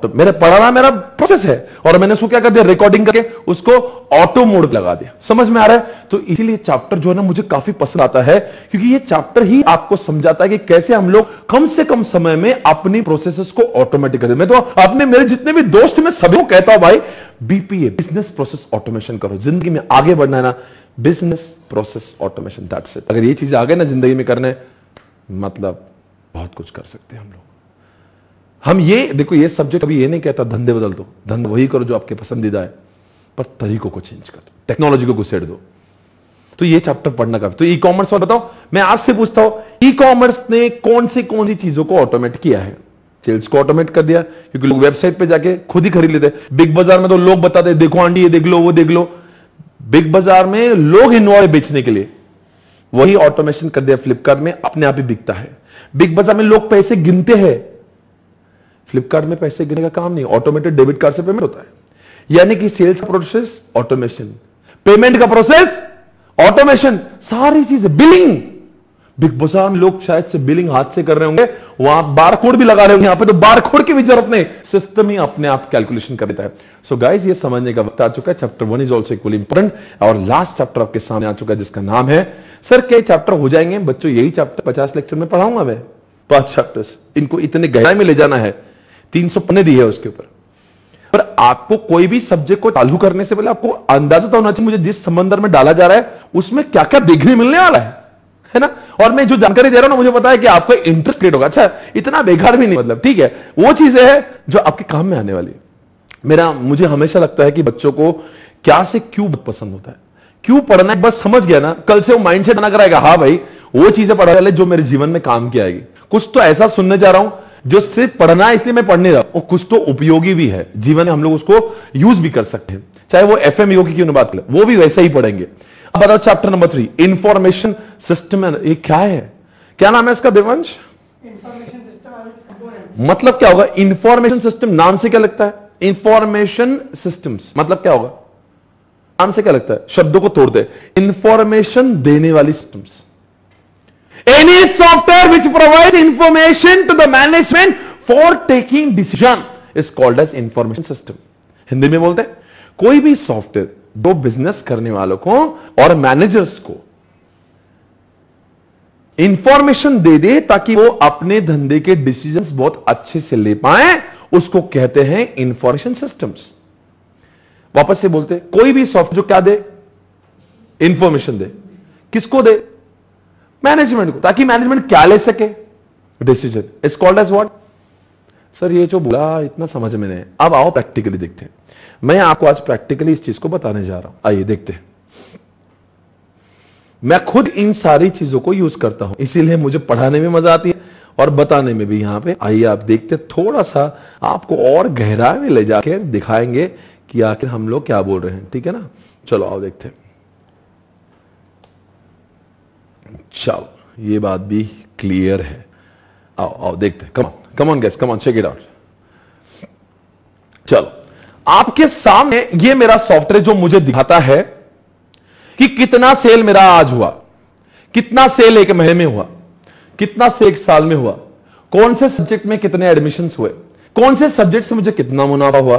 मेरा पढ़ाना मेरा प्रोसेस है, और मैंने उसको क्या कर दिया, रिकॉर्डिंग करके उसको ऑटो मोड लगा दिया। समझ में आ रहा है? तो इसीलिए चैप्टर जो है ना मुझे काफी पसंद आता है, क्योंकि ये चैप्टर ही आपको समझाता है कि कैसे हम लोग कम से कम समय में अपनी प्रोसेसेस को ऑटोमेटिक कर दे। मैं तो अपने मेरे जितने भी दोस्त मैं सभी को कहता हूं, भाई बीपीए, बिजनेस प्रोसेस ऑटोमेशन करो। जिंदगी में आगे बढ़ना है ना, business process automation, that's it. अगर ये चीजें आ गए ना जिंदगी में करने, मतलब बहुत कुछ कर सकते हैं हम लोग। हम ये देखो, ये सब्जेक्ट अभी ये नहीं कहता धंधे बदल दो, धंधा वही करो जो आपके पसंदीदा है, पर तरीकों को चेंज कर दो, टेक्नोलॉजी को घुसेड़ दो। तो ये चैप्टर पढ़ना काफी। तो ई कॉमर्स, और बताओ, मैं आपसे पूछता हूं, ई कॉमर्स ने कौन सी चीजों को ऑटोमेट किया है? सेल्स को ऑटोमेट कर दिया, क्योंकि लोग वेबसाइट पे जाके खुद ही खरीद लेते। बिग बाजार में तो लोग बताते, देखो आंटी ये देख लो, वो देख लो। बिग बाजार में लोग इन्वॉल्व बेचने के लिए, वही ऑटोमेशन कर दिया फ्लिपकार्ट में, अपने आप ही बिकता है। बिग बाजार में लोग पैसे गिनते हैं, फ्लिपकार्ट में पैसे गिनने का काम नहीं, ऑटोमेटेड डेबिट कार्ड से पेमेंट होता है। यानी कि सेल्स का प्रोसेस ऑटोमेशन, पेमेंट का प्रोसेस ऑटोमेशन, सारी चीजें। बिलिंग, बिग बाजार में लोग शायद से बिलिंग हाथ से कर रहे होंगे, वहां बार कोड भी लगा रहे होंगे, यहां पे तो बार कोड की भी जरूरत नहीं, सिस्टम ही अपने आप कैलकुलेशन कर देता है। सो गाइस, ये समझने का वक्त आ चुका है। Chapter 1 is also equally important. और लास्ट चैप्टर आपके सामने आ चुका है जिसका नाम है, सर क्या चैप्टर हो जाएंगे बच्चों? यही चैप्टर 50 लेक्चर में पढ़ाऊंगा मैं, 5 चैप्टर्स, इनको इतने गहराई में ले जाना है। 300 पन्ने दी है उसके ऊपर। पर आपको कोई भी सब्जेक्ट को चालू करने से पहले आपको अंदाजा तो होना चाहिए मुझे जिस समंदर में डाला जा रहा है उसमें क्या क्या देखने मिलने वाला है ना। और मैं जो जानकारी दे रहा हूं ना, मुझे पता है कि आपको इंटरेस्ट क्रिएट होगा। अच्छा, इतना बेकार भी नहीं, मतलब ठीक है, वो चीजें है जो आपके काम में आने वाली है। मुझे हमेशा लगता है कि बच्चों को क्या से क्यों पसंद होता है, क्यों पढ़ना है, बस समझ गया ना, कल से वो माइंडसेट बना कराएगा, हाँ भाई वो चीजें पढ़ा ले जो मेरे जीवन में काम की आएगी। कुछ तो ऐसा सुनने जा रहा हूं जो सिर्फ पढ़ना है इसलिए मैं पढ़ने रहा हूं, कुछ तो उपयोगी भी है जीवन में, हम लोग उसको यूज भी कर सकते हैं। चाहे वो एफएमईओ की क्यों ना बात करें, वो भी वैसे ही पढ़ेंगे। अब बताओ चैप्टर नंबर 3, इंफॉर्मेशन सिस्टम। ये क्या है, क्या नाम है इसका देवांश? Information system. मतलब क्या होगा इंफॉर्मेशन सिस्टम? नाम से क्या लगता है? इंफॉर्मेशन सिस्टम्स मतलब क्या होगा? नाम से क्या लगता है? शब्दों को तोड़ दे, इंफॉर्मेशन देने वाली systems. Any software which provides information to the management for taking decision is called as information system. Hindi में बोलते हैं कोई भी सॉफ्टवेयर जो बिजनेस करने वालों को और मैनेजर्स को इंफॉर्मेशन दे दे ताकि वो अपने धंधे के डिसीजंस बहुत अच्छे से ले पाए, उसको कहते हैं इंफॉर्मेशन सिस्टम्स। वापस से बोलते हैं कोई भी सॉफ्टवेयर जो क्या दे? इंफॉर्मेशन दे। किसको दे? मैनेजमेंट को, ताकि मैनेजमेंट क्या ले सके? Decision. Is called as what? Sir ये जो बोला इतना समझ में नहीं। अब आओ प्रैक्टिकली देखते हैं। मैं आपको आज प्रैक्टिकली इस चीज को बताने जा रहा हूं, आइए देखते हैं। मैं खुद इन सारी चीजों को यूज करता हूं, इसीलिए मुझे पढ़ाने में मजा आती है और बताने में भी। यहां पे आइए आप देखते हैं, थोड़ा सा आपको और गहराई में ले जाके दिखाएंगे कि आखिर हम लोग क्या बोल रहे हैं, ठीक है ना। चलो आओ देखते हैं। चलो ये बात भी क्लियर है, आओ आओ देखते हैं। Come on guys, come on, check it out. चलो आपके सामने ये मेरा सॉफ्टवेयर जो मुझे दिखाता है कि कितना सेल मेरा आज हुआ, कितना सेल एक महीने में हुआ, कितना सेल एक साल में हुआ, कौन से सब्जेक्ट में कितने एडमिशंस हुए, कौन से सब्जेक्ट से मुझे कितना मुनाफा हुआ,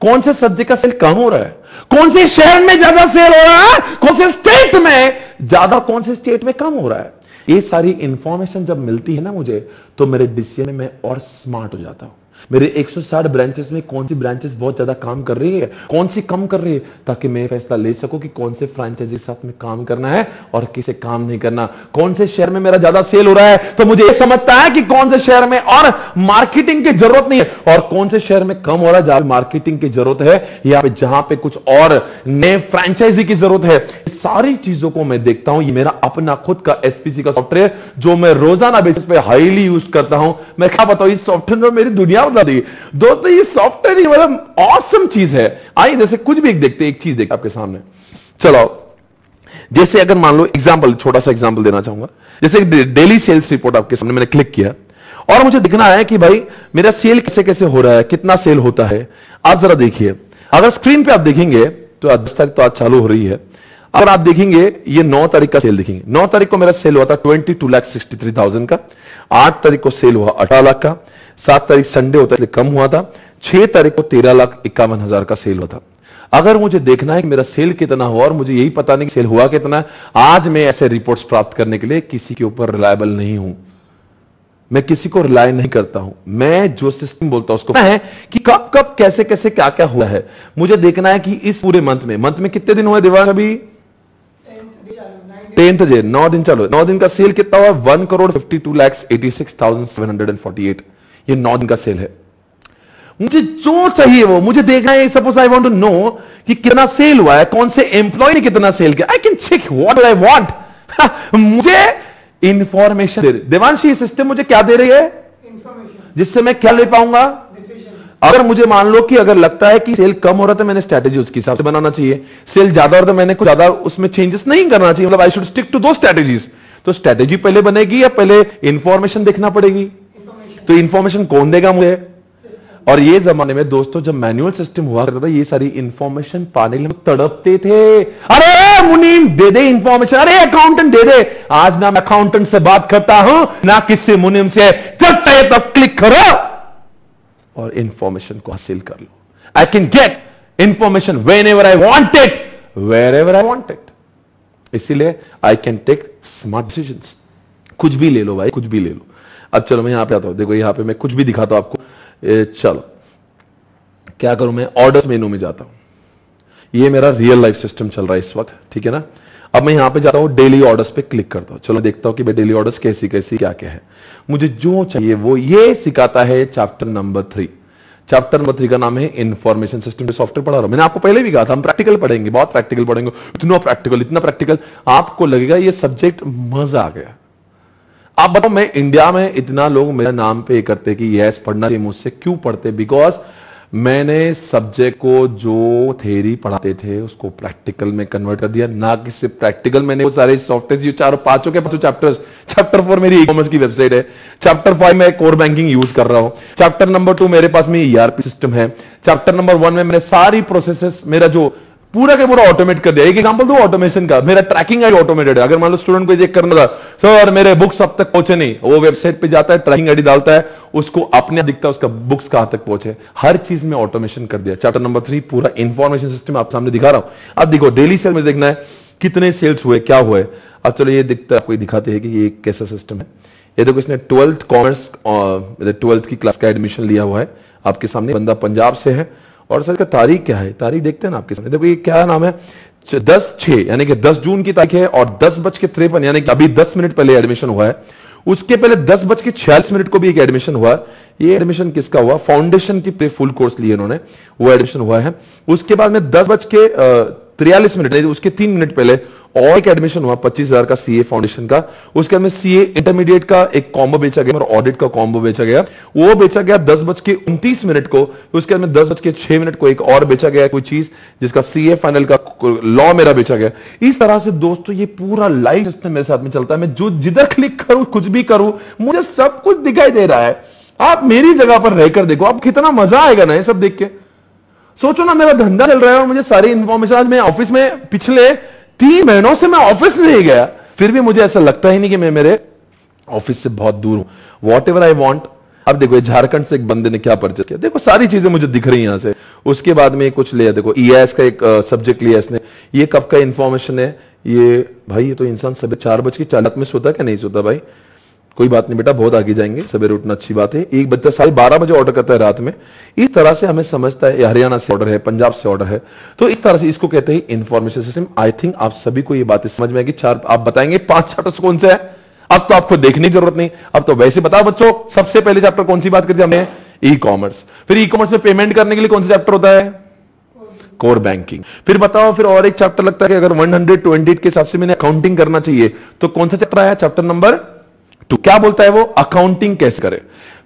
कौन से सब्जेक्ट का सेल कम हो रहा है, कौन से शहर में ज्यादा सेल हो रहा है, कौन से स्टेट में ज्यादा, कौन से स्टेट में कम हो रहा है। ये सारी इंफॉर्मेशन जब मिलती है ना मुझे, तो मेरे डिसीजन में मैं और स्मार्ट हो जाता हूं। मेरे 160 ब्रांचेस में कौन सी ब्रांचेस बहुत ज्यादा काम कर रही है, कौन सी कम कर रही है, ताकि मैं फैसला ले सकूं कि कौन से फ्रेंचाइजी के साथ में काम करना है और किसे काम नहीं करना। कौन से शहर में मेरा ज्यादा सेल हो रहा है तो मुझे यह समझता है कि कौन से शहर में और मार्केटिंग की जरूरत नहीं है, और कौन से शहर में कम हो रहा है जहां मार्केटिंग की जरूरत है, या जहां पे कुछ और नए फ्रेंचाइजी की जरूरत है। सारी चीजों को मैं देखता हूं। ये मेरा अपना खुद का एसपीसी का सॉफ्टवेयर जो मैं रोजाना बेसिस पे हाईली यूज करता हूं। मैं क्या बताऊं, इस सॉफ्टवेयर ने मेरी दुनिया बदला दी दोस्तों। ये सॉफ्टवेयर ही मतलब ऑसम चीज है। आइए जैसे कुछ भी देखते, एक चीज देखते आपके सामने। चलो जैसे अगर मान लो एग्जांपल, छोटा सा एग्जांपल देना चाहूंगा। जैसे डेली सेल्स रिपोर्ट आपके सामने मैंने क्लिक किया और मुझे दिखना है कि भाई मेरा सेल कैसे कैसे हो रहा है, कितना सेल होता है। आप जरा देखिए, अगर स्क्रीन पे आप देखेंगे तो 10 तारीख तो आज चालू हो रही है। अगर आप देखेंगे ये 9 तारीख का सेल देखेंगे, 9 तारीख को मेरा सेल हुआ था 22,63,000 का। 8 तारीख को सेल हुआ 18 लाख का। 7 तारीख संडे होता है इसलिए कम हुआ था। 6 तारीख को 13,51,000 का सेल हुआ था। अगर मुझे देखना है कि मेरा सेल कितना हुआ और मुझे यही पता नहीं कि सेल हुआ कितना, आज मैं ऐसे रिपोर्ट्स प्राप्त करने के लिए किसी के ऊपर रिलायबल नहीं हूं। मैं किसी को रिलाय नहीं करता हूं। मैं जो सिस्टम बोलता हूं उसको है कि कब कब कैसे कैसे क्या क्या हुआ है। मुझे देखना है कि इस पूरे मंथ में कितने दिन हुए दिवांग? अभी 10th डे, 9 दिन चलो। 9 दिन का सेल कितना हुआ? 1,52,86,748। ये 9 दिन का सेल है। मुझे जो चाहिए वो मुझे देखना है। Suppose I want to know कि कितना सेल हुआ है, कौन से एम्प्लॉय ने कितना सेल किया। I can check what I want. मुझे इंफॉर्मेशन दे रही देवांशी सिस्टम, मुझे क्या दे रही है? इंफॉर्मेशन, जिससे मैं क्या ले पाऊंगा? अगर मुझे मान लो कि अगर लगता है कि सेल कम हो रहा है तो मैंने स्ट्रैटेजी उसके हिसाब से बनाना चाहिए। सेल ज्यादा हो रहा है तो मैंने कुछ ज्यादा उसमें चेंजेस नहीं करना चाहिए। मतलब आई शुड स्टिक टू दो स्ट्रैटेजीज। तो स्ट्रैटेजी पहले बनेगी या पहले इंफॉर्मेशन देखना पड़ेगी? तो इंफॉर्मेशन कौन देगा मुझे? और ये जमाने में दोस्तों जब मैनुअल सिस्टम हुआ करता था, ये सारी इंफॉर्मेशन पाने के लिए तड़पते थे। अरे मुनीम दे दे इंफॉर्मेशन, अरे अकाउंटेंट दे दे। आज ना मैं अकाउंटेंट से बात करता हूं ना किसी मुनीम से, जब चाहिए तब क्लिक करो और इंफॉर्मेशन को हासिल कर लो। I can get information whenever I want it, wherever I want it. इसीलिए I can take smart decisions. कुछ भी ले लो भाई, कुछ भी ले लो। अब चलो मैं यहां पे आता हूं, देखो यहां पे मैं कुछ भी दिखाता हूं आपको। चलो क्या करूं, मैं ऑर्डर्स मेनू में जाता हूं। ये मेरा रियल लाइफ सिस्टम चल रहा है इस वक्त, ठीक है ना। अब मैं यहां पे जाता हूं, डेली ऑर्डर्स पे क्लिक करता हूं। चलो देखता हूं कि भाई डेली ऑर्डर्स कैसी कैसी क्या क्या है। मुझे जो चाहिए वो ये सिखाता है चैप्टर नंबर 3। चैप्टर नंबर 3 का नाम है इंफॉर्मेशन सिस्टम जो सॉफ्टवेयर पढ़ा रहा हूं। मैंने आपको पहले भी कहा था हम प्रैक्टिकल पढ़ेंगे, बहुत प्रैक्टिकल पढ़ेंगे, इतना प्रैक्टिकल आपको लगेगा ये सब्जेक्ट मजा आ गया। आप बताओ, मैं इंडिया में इतना लोग मेरा नाम पे करते कि यस पढ़ना चाहिए मुझसे, क्यों पढ़ते? बिकॉज मैंने सब्जेक्ट को जो थ्योरी पढ़ाते थे उसको प्रैक्टिकल में कन्वर्ट कर दिया। ना कि सिर्फ प्रैक्टिकल, मैंने वो सारे सॉफ्टवेयर जो चारों पांचों के पांचों चैप्टर्स, चैप्टर 4 मेरी ई कॉमर्स की वेबसाइट है, चैप्टर 5 में कोर बैंकिंग यूज कर रहा हूं, चैप्टर नंबर 2 मेरे पास में ईआरपी सिस्टम है, चैप्टर नंबर 1 में मैंने सारी प्रोसेसेस, मेरा जो पूरा के पूरा ऑटोमेट कर दिया। एक एग्जांपल दो ऑटोमेशन का, मेरा ट्रैकिंग आईडी ऑटोमेटेड है। अगर मान लो स्टूडेंट को चेक करना था, सर मेरे बुक्स अब तक पहुंचे नहीं, वो वेबसाइट पे जाता है, ट्रैकिंग आईडी डालता है, उसको अपने दिखता है उसका बुक्स कहां तक पहुंचे। हर चीज में ऑटोमेशन कर दिया। चैप्टर नंबर 3 पूरा इंफॉर्मेशन सिस्टम आप सामने दिखा रहा हूं। अब देखो डेली सेल में देखना है कितने सेल्स हुए, क्या हुए। अब चलो ये दिखता है, आपको दिखाते हैं कि ये कैसा सिस्टम है। ये देखो इसने 12th कॉमर्स 12th की क्लास का एडमिशन लिया हुआ है। आपके सामने बंदा पंजाब से है और सर का तारीख क्या है, तारीख देखते हैं ना आपके सामने। देखो ये क्या नाम है, 10/6 यानी कि 10 जून की तारीख है और 10:53 यानी कि अभी 10 मिनट पहले एडमिशन हुआ है। उसके पहले 10:46 को भी एक एडमिशन हुआ। ये एडमिशन किसका हुआ? फाउंडेशन की फुल कोर्स लिए इन्होंने, वो एडमिशन हुआ है। उसके बाद में 10:43 उसके 3 मिनट पहले और एक एडमिशन हुआ 25,000 का सीए फाउंडेशन का। उसके बाद में सीए इंटरमीडिएट का एक कॉम्बो बेचा गया और ऑडिट का कॉम्बो बेचा गया, वो बेचा गया 10:29 को। उसके बाद में 10:06 को एक और बेचा गया कोई चीज जिसका सीए फाइनल का लॉ मेरा बेचा गया। इस तरह से दोस्तों ये पूरा लाइफ सिस्टम मेरे साथ में चलता है। मैं जो जिधर क्लिक करूं, कुछ भी करूं, मुझे सब कुछ दिखाई दे रहा है। आप मेरी जगह पर रहकर देखो, आप कितना मजा आएगा ना ये सब देख के। सोचो ना, मेरा धंधा चल रहा है और मुझे सारी इंफॉर्मेशन, आज मैं ऑफिस में पिछले 3 महीनों से मैं ऑफिस नहीं गया, फिर भी मुझे ऐसा लगता ही नहीं कि मैं मेरे ऑफिस से बहुत दूर हूं। What ever I want. अब देखो झारखंड से एक बंदे ने क्या परचेस किया, देखो सारी चीजें मुझे दिख रही हैं यहां से। उसके बाद में कुछ लिया, देखो ईएस का एक सब्जेक्ट लिया इसने। ये कब का इंफॉर्मेशन है ये भाई? ये तो इंसान सुबह 4:40 में सोता क्या नहीं सोता भाई? कोई बात नहीं बेटा, बहुत आगे जाएंगे, सवेरे उठना अच्छी बात है। एक बच्चा 12:30 ऑर्डर करता है रात में, इस तरह से हमें समझता है हरियाणा से ऑर्डर है, पंजाब से ऑर्डर है, तो इस तरह से इसको कहते हैं इंफॉर्मेशन सिस्टम। आई थिंक आप सभी को ये बातें समझ में आएगी। 4 आप बताएंगे 5 चैप्टर्स कौन से है, अब तो आपको देखने की जरूरत नहीं, अब तो वैसे बताओ बच्चों। सबसे पहले चैप्टर कौन सी बात करते हमने? E commerce. फिर ई कॉमर्स में पेमेंट करने के लिए कौन सा चैप्टर होता है? Core banking. फिर बताओ, फिर और एक चैप्टर लगता है कि अगर 128 के हिसाब से मैंने अकाउंटिंग करना चाहिए तो कौन सा चैप्टर आया? Chapter number 2। क्या बोलता है वो? अकाउंटिंग कैसे करें।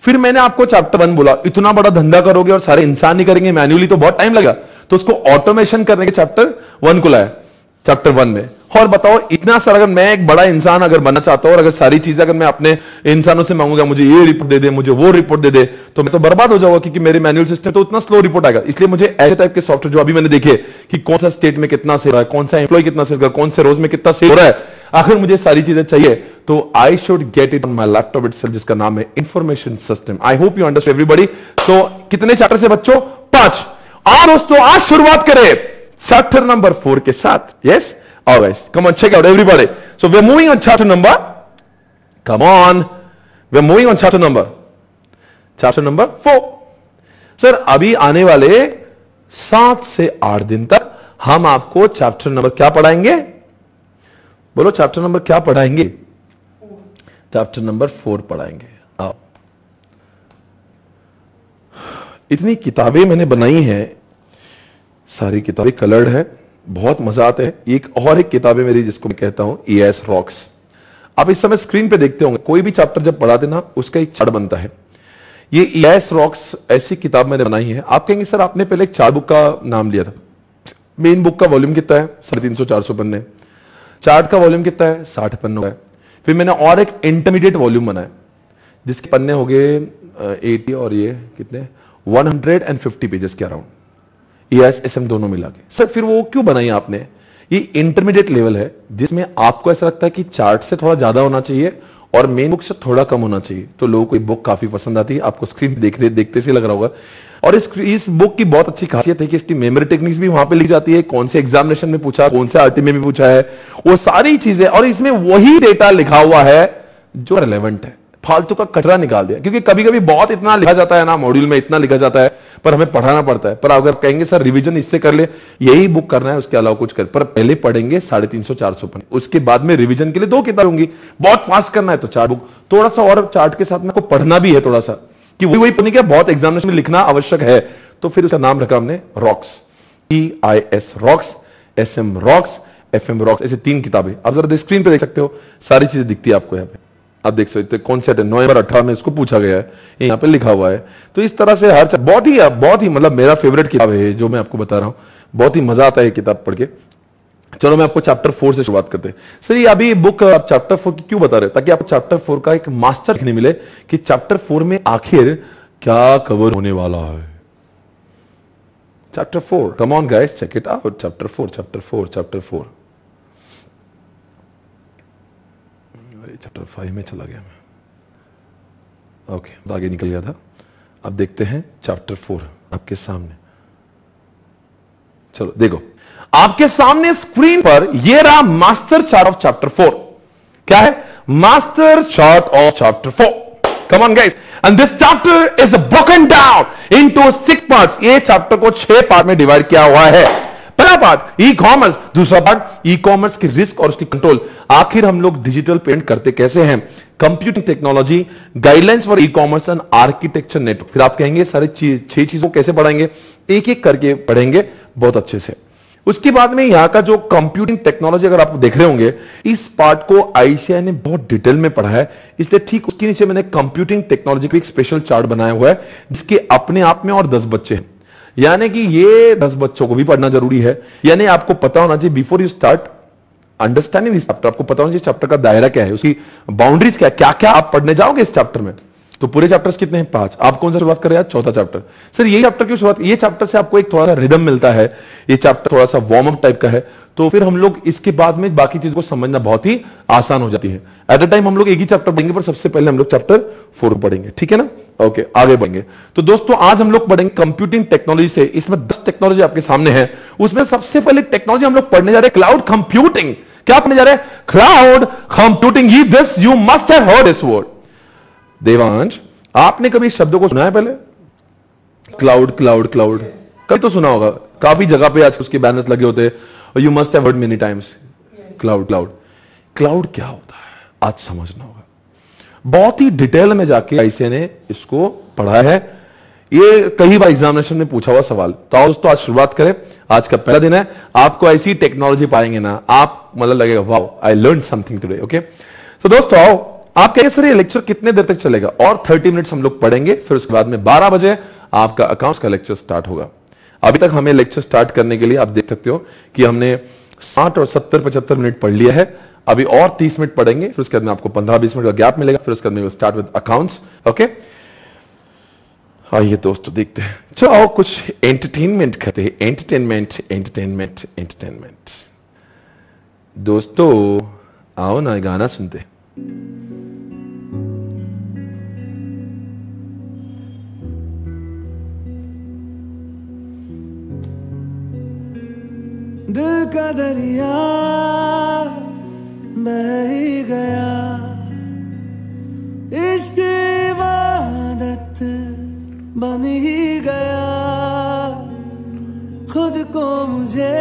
फिर मैंने आपको चैप्टर 1 बोला, इतना बड़ा धंधा करोगे और सारे इंसान नहीं करेंगे मैन्युअली तो बहुत टाइम लगेगा, तो उसको ऑटोमेशन करने के चैप्टर 1 को लाया चैप्टर 1 में। और बताओ इतना सारा, अगर मैं एक बड़ा इंसान अगर बनना चाहता हूं और अगर सारी चीजें अगर मैं अपने इंसानों से मांगूंगा, मुझे ये रिपोर्ट दे दे, मुझे वो रिपोर्ट दे दे, तो मैं तो बर्बाद हो जाऊंगा, क्योंकि मेरे मैनुअल सिस्टम तो उतना स्लो रिपोर्ट आएगा। इसलिए मुझे ऐसे टाइप के सॉफ्टवेयर जो अभी मैंने देखे कि कौन सा स्टेट में कितना सेल हो रहा है, कौन सा एम्प्लॉय कितना सेल कर रहा है, कौन से रोज में कितना सेल हो रहा है, आखिर मुझे सारी चीजें चाहिए, तो I should get it on my laptop itself, जिसका नाम है information system. I hope you understand everybody. तो कितने चैप्टर से बच्चों? 5। और दोस्तों आज शुरुआत करें चैप्टर नंबर 4 के साथ। Yes, all guys, come on, check out everybody. So we're moving on chapter number, come on, we're moving on chapter number 4. Sir अभी आने वाले 7 से 8 दिन तक हम आपको चैप्टर नंबर क्या पढ़ाएंगे? बोलो चैप्टर नंबर क्या पढ़ाएंगे? चैप्टर नंबर 4 पढ़ाएंगे। आओ, इतनी किताबें मैंने बनाई हैं, सारी किताबें कलर्ड है, बहुत मजा आता है। एक किताब है मेरी जिसको मैं कहता हूं ES रॉक्स। आप इस समय स्क्रीन पे देखते होंगे, कोई भी चैप्टर जब पढ़ाते ना उसका एक चार्ट बनता है। ये ES रॉक्स ऐसी किताब मैंने बनाई है। आप कहेंगे सर आपने पहले एक 4 बुक का नाम लिया था। मेन बुक का वॉल्यूम कितना है? 350-400 पन्ने। चार्ट का वॉल्यूम कितना है? 60 पन्नों का है। फिर मैंने और एक इंटरमीडिएट वॉल्यूम बनाया जिसके पन्ने हो गए 80 और ये कितने 150 पेजेस के अराउंड, EIS-SM दोनों मिला के। सर फिर वो क्यों बनाई आपने? ये इंटरमीडिएट लेवल है जिसमें आपको ऐसा लगता है कि चार्ट से थोड़ा ज्यादा होना चाहिए और मेन बुक से थोड़ा कम होना चाहिए, तो लोगों को ये बुक काफी पसंद आती है। आपको स्क्रीन देखते से लग रहा होगा। और इस बुक की बहुत अच्छी खासियत है कि इसकी मेमोरी टेक्निक्स भी वहां पे लिखी जाती है, कौन से एग्जामिनेशन में पूछा, कौन से आरटी में भी पूछा है, वो सारी चीजें, और इसमें वही डेटा लिखा हुआ है जो रिलेवेंट है। फालतू का कचरा निकाल दिया, क्योंकि कभी कभी बहुत इतना लिखा जाता है ना, मॉड्यूल में इतना लिखा जाता है, पर हमें पढ़ाना पड़ता है। पर अगर कहेंगे सर रिवीजन इससे कर ले, यही बुक करना है, उसके अलावा कुछ कर, पर पहले पढ़ेंगे 350-400 पन्ने, उसके बाद में रिवीजन के लिए 2 किताब होंगी। बहुत फास्ट करना है तो 4 बुक, थोड़ा सा और चार्ट के साथ में आपको पढ़ना भी है थोड़ा सा, कि वही पढ़ने के बहुत एग्जामिनेशन में लिखना आवश्यक है। तो फिर उसका नाम रखा हमने rocks, EIS rocks, SM rocks, FM rocks, ऐसे 3 किताबें। आप जरा स्क्रीन पे देख सकते हो, सारी चीजें दिखती है आपको यहाँ पे, आप देख सकते हैं कौन से नवंबर 18 में इसको पूछा गया है, यहाँ पे लिखा हुआ है। तो इस तरह से हर बहुत ही मतलब मेरा फेवरेट किताब है जो मैं आपको बता रहा हूं, बहुत ही मजा आता है किताब पढ़ के। चलो मैं आपको चैप्टर 4 से शुरुआत करते हैं। सर ये अभी बुक आप चैप्टर 4 की क्यों बता रहे हैं? ताकि आपको चैप्टर 4 का एक मास्टर लिखने मिले कि चैप्टर 4 में आखिर क्या कवर होने वाला है। Chapter 4, come on guys, check it out. Chapter 4 chapter 5 में चला गया मैं, ओके आगे निकल गया था। अब देखते हैं चैप्टर 4 आपके सामने। चलो देखो, आपके सामने स्क्रीन पर ये रहा मास्टर चार्ट ऑफ चैप्टर 4। क्या है? Master chart of chapter 4। Come on guys, and this chapter is broken down into 6 parts. ये चैप्टर को 6 पार्ट में डिवाइड किया हुआ है। पहला पार्ट ई कॉमर्स, दूसरा पार्ट ई कॉमर्स की रिस्क और उसकी कंट्रोल, आखिर हम लोग डिजिटल पेमेंट करते कैसे हैं, computing technology, guidelines for e commerce and architecture network. फिर आप कहेंगे सारे 6 चीजों को कैसे पढ़ाएंगे, एक एक करके पढ़ेंगे बहुत अच्छे से। उसके बाद में यहां का जो कंप्यूटिंग टेक्नोलॉजी अगर आप देख रहे होंगे, इस पार्ट को आईसीआई ने बहुत डिटेल में पढ़ा है, इसलिए ठीक उसके नीचे मैंने कंप्यूटिंग टेक्नोलॉजी का एक स्पेशल चार्ट बनाया हुआ है, जिसके अपने आप में और 10 बच्चे हैं। यानी कि ये 10 बच्चों को भी पढ़ना जरूरी है। यानी आपको पता होना चाहिए before you start understanding this chapter, आपको पता होना चाहिए चैप्टर का दायरा क्या है, उसकी बाउंड्रीज क्या, क्या क्या आप पढ़ने जाओगे इस चैप्टर में। तो पूरे चैप्टर्स कितने हैं? 5। आप कौन सा शुरुआत कर रहे हैं? चौथा चैप्टर। सर ये चैप्टर की शुरुआत, ये चैप्टर से आपको एक थोड़ा सा रिदम मिलता है, ये चैप्टर थोड़ा सा वार्म अप टाइप का है, तो फिर हम लोग इसके बाद में बाकी चीजों को समझना बहुत ही आसान हो जाती है। एट अ टाइम हम लोग एक ही चैप्टर पढ़ेंगे, पर सबसे पहले हम लोग चैप्टर 4 पढ़ेंगे, ठीक है ना? ओके, आगे बढ़ेंगे। तो दोस्तों आज हम लोग पढ़ेंगे कंप्यूटिंग टेक्नोलॉजी से। इसमें 10 टेक्नोलॉजी आपके सामने है, उसमें सबसे पहले टेक्नोलॉजी हम लोग पढ़ने जा रहे हैं क्लाउड कंप्यूटिंग। क्या पढ़ने जा रहे हैं? Cloud computing. This you must have heard this word. Devansh, आपने कभी इस शब्दों को सुना है पहले? क्लाउड क्लाउड क्लाउड कभी तो सुना होगा, काफी जगह पे आज उसके बैनर्स लगे होते हैं, और you must have heard many times cloud cloud. Cloud क्या होता है आज समझना होगा, बहुत ही डिटेल में जाके आईसीआई ने इसको पढ़ा है। ये कई बार एग्जामिनेशन में पूछा हुआ सवाल। तो आओ दोस्तों आज शुरुआत करें। आज का पहला दिन है, आपको ऐसी टेक्नोलॉजी पाएंगे ना, आप मतलब लगेगा wow I learn something today. Okay, तो दोस्तों आओ, आप कहेंगे सर ये लेक्चर कितने देर तक चलेगा? और 30 मिनट्स हम लोग पढ़ेंगे, फिर उसके बाद में 12 बजे आपका अकाउंट्स का लेक्चर स्टार्ट होगा। अभी तक हमें लेक्चर स्टार्ट करने के लिए आप देख सकते हो कि हमने 60 और 70-75 मिनट पढ़ लिया है। अभी और 30 मिनट पढ़ेंगे, फिर उसके बाद में आपको 15-20 मिनट का गैप मिलेगा, फिर उसके बाद में स्टार्ट विद अकाउंट्स। ओके, आइए दोस्तों देखते हैं। चलो कुछ एंटरटेनमेंट करते हैं। Entertainment entertainment entertainment. दोस्तों आओ ना गाना सुनते। दिल का दरिया बह ही गया, इश्क इबादत बन ही गया, खुद को मुझे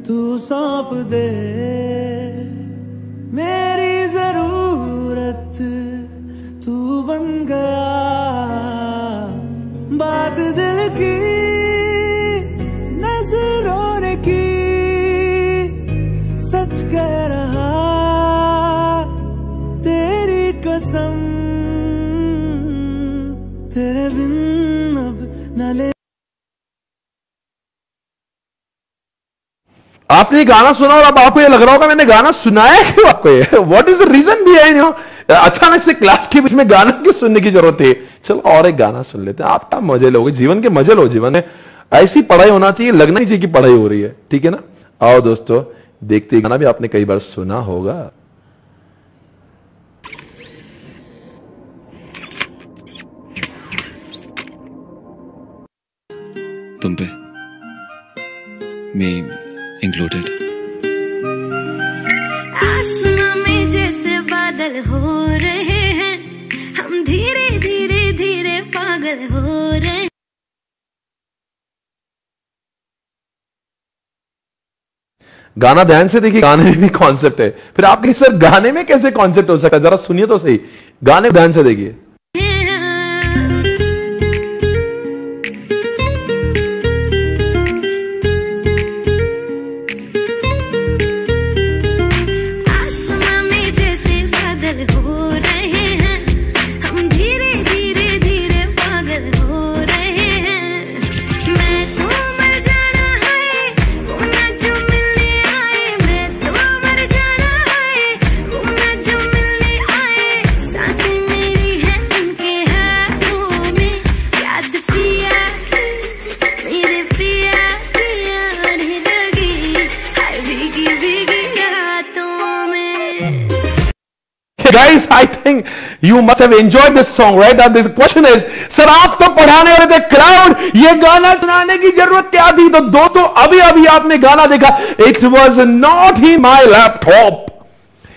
तू सौंप दे, मेरी जरूरत तू बन गया, बात दिल की नजरों ने की, सच कह रहा तेरी कसम, तेरे बिन अब न ले। आपने ये गाना सुना और अब आपको ये लग रहा होगा मैंने गाना सुनाया क्यों आपको ये, what is the reason behind you, अचानक से क्लास के बीच में गाना क्यों सुनने की जरूरत है। चलो और एक गाना सुन लेते हैं, आपका मजे लोगे, जीवन के मजे लो, जीवन में ऐसी पढ़ाई होना चाहिए, लगना ही चाहिए कि पढ़ाई हो रही है, ठीक है ना। आओ दोस्तों देखते गाना भी आपने कई बार सुना होगा। तुम पे मैं इंक्लूडेड। आसमां में जैसे बादल हो रहे हैं, हम धीरे धीरे धीरे पागल हो रहे हैं। गाना ध्यान से देखिए, गाने में भी कॉन्सेप्ट है। फिर आप कहें सर गाने में कैसे कॉन्सेप्ट हो सकता है, जरा सुनिए तो सही, गाने को ध्यान से देखिए। Guys, I think you must have enjoyed this song, right? And the question is, sir आप तो पढ़ाने वाले थे क्राउड, ये गाना सुनाने की जरूरत क्या थी? तो दोस्तों अभी अभी आपने गाना देखा, It was not in my laptop.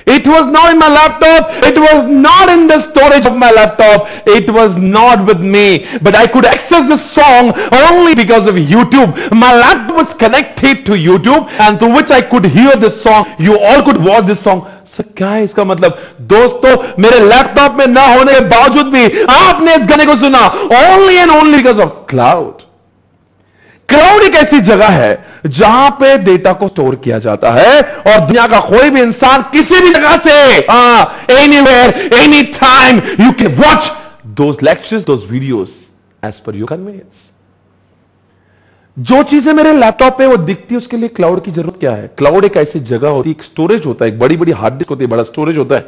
It was not in my laptop. It was not in the storage of my laptop. It was not with me. But I could access this song only because of YouTube. My laptop was connected to YouTube and through which I could hear this song. You all could watch this song. Sir क्या है इसका मतलब? दोस्तों मेरे laptop में ना होने के बावजूद भी आपने इस गाने को सुना only and only because of cloud. Cloud एक ऐसी जगह है जहां पे डेटा को स्टोर किया जाता है और दुनिया का कोई भी इंसान किसी भी जगह से anywhere any time you can watch those lectures those videos as per your convenience. जो चीजें मेरे लैपटॉप पे वो दिखती है उसके लिए क्लाउड की जरूरत क्या है? क्लाउड एक ऐसी जगह होती है, एक स्टोरेज होता है, एक बड़ी बड़ी हार्ड डिस्क होती है, बड़ा स्टोरेज होता है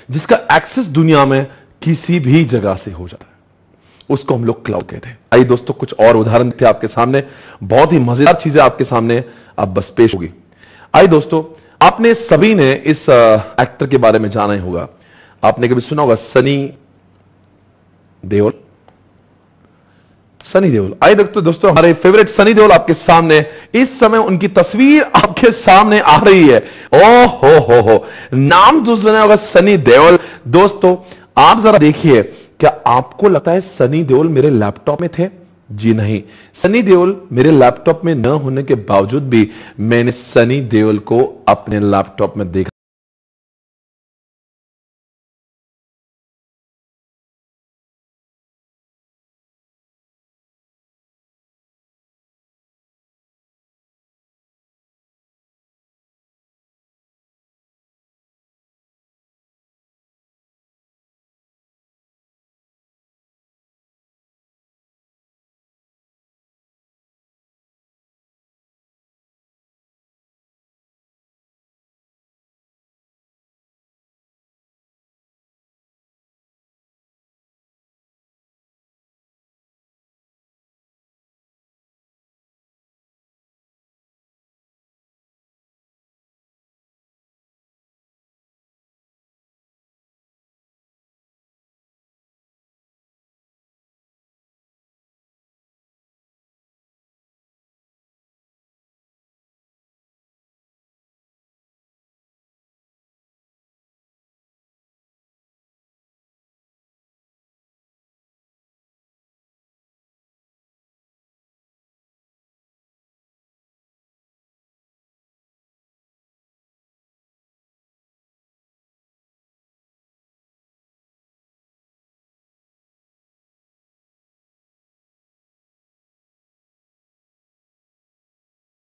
जिसका एक्सेस दुनिया में किसी भी जगह से हो जाता है, उसको हम लोग क्लाउड कहते हैं। आइए दोस्तों कुछ और उदाहरण थे आपके सामने, बहुत ही मजेदार चीजें आपके सामने अब बस पेश होगी। आइए दोस्तों, आपने सभी ने इस एक्टर के बारे में जाना ही होगा, आपने कभी सुना होगा सनी देओल। सनी देओल, आइए दोस्तों हमारे फेवरेट सनी देओल आपके सामने, इस समय उनकी तस्वीर आपके सामने आ रही है। ओ हो नाम तो सुना होगा सनी देओल। दोस्तों आप जरा देखिए, क्या आपको लगता है सनी देओल मेरे लैपटॉप में थे? जी नहीं, सनी देओल मेरे लैपटॉप में न होने के बावजूद भी मैंने सनी देओल को अपने लैपटॉप में देखा।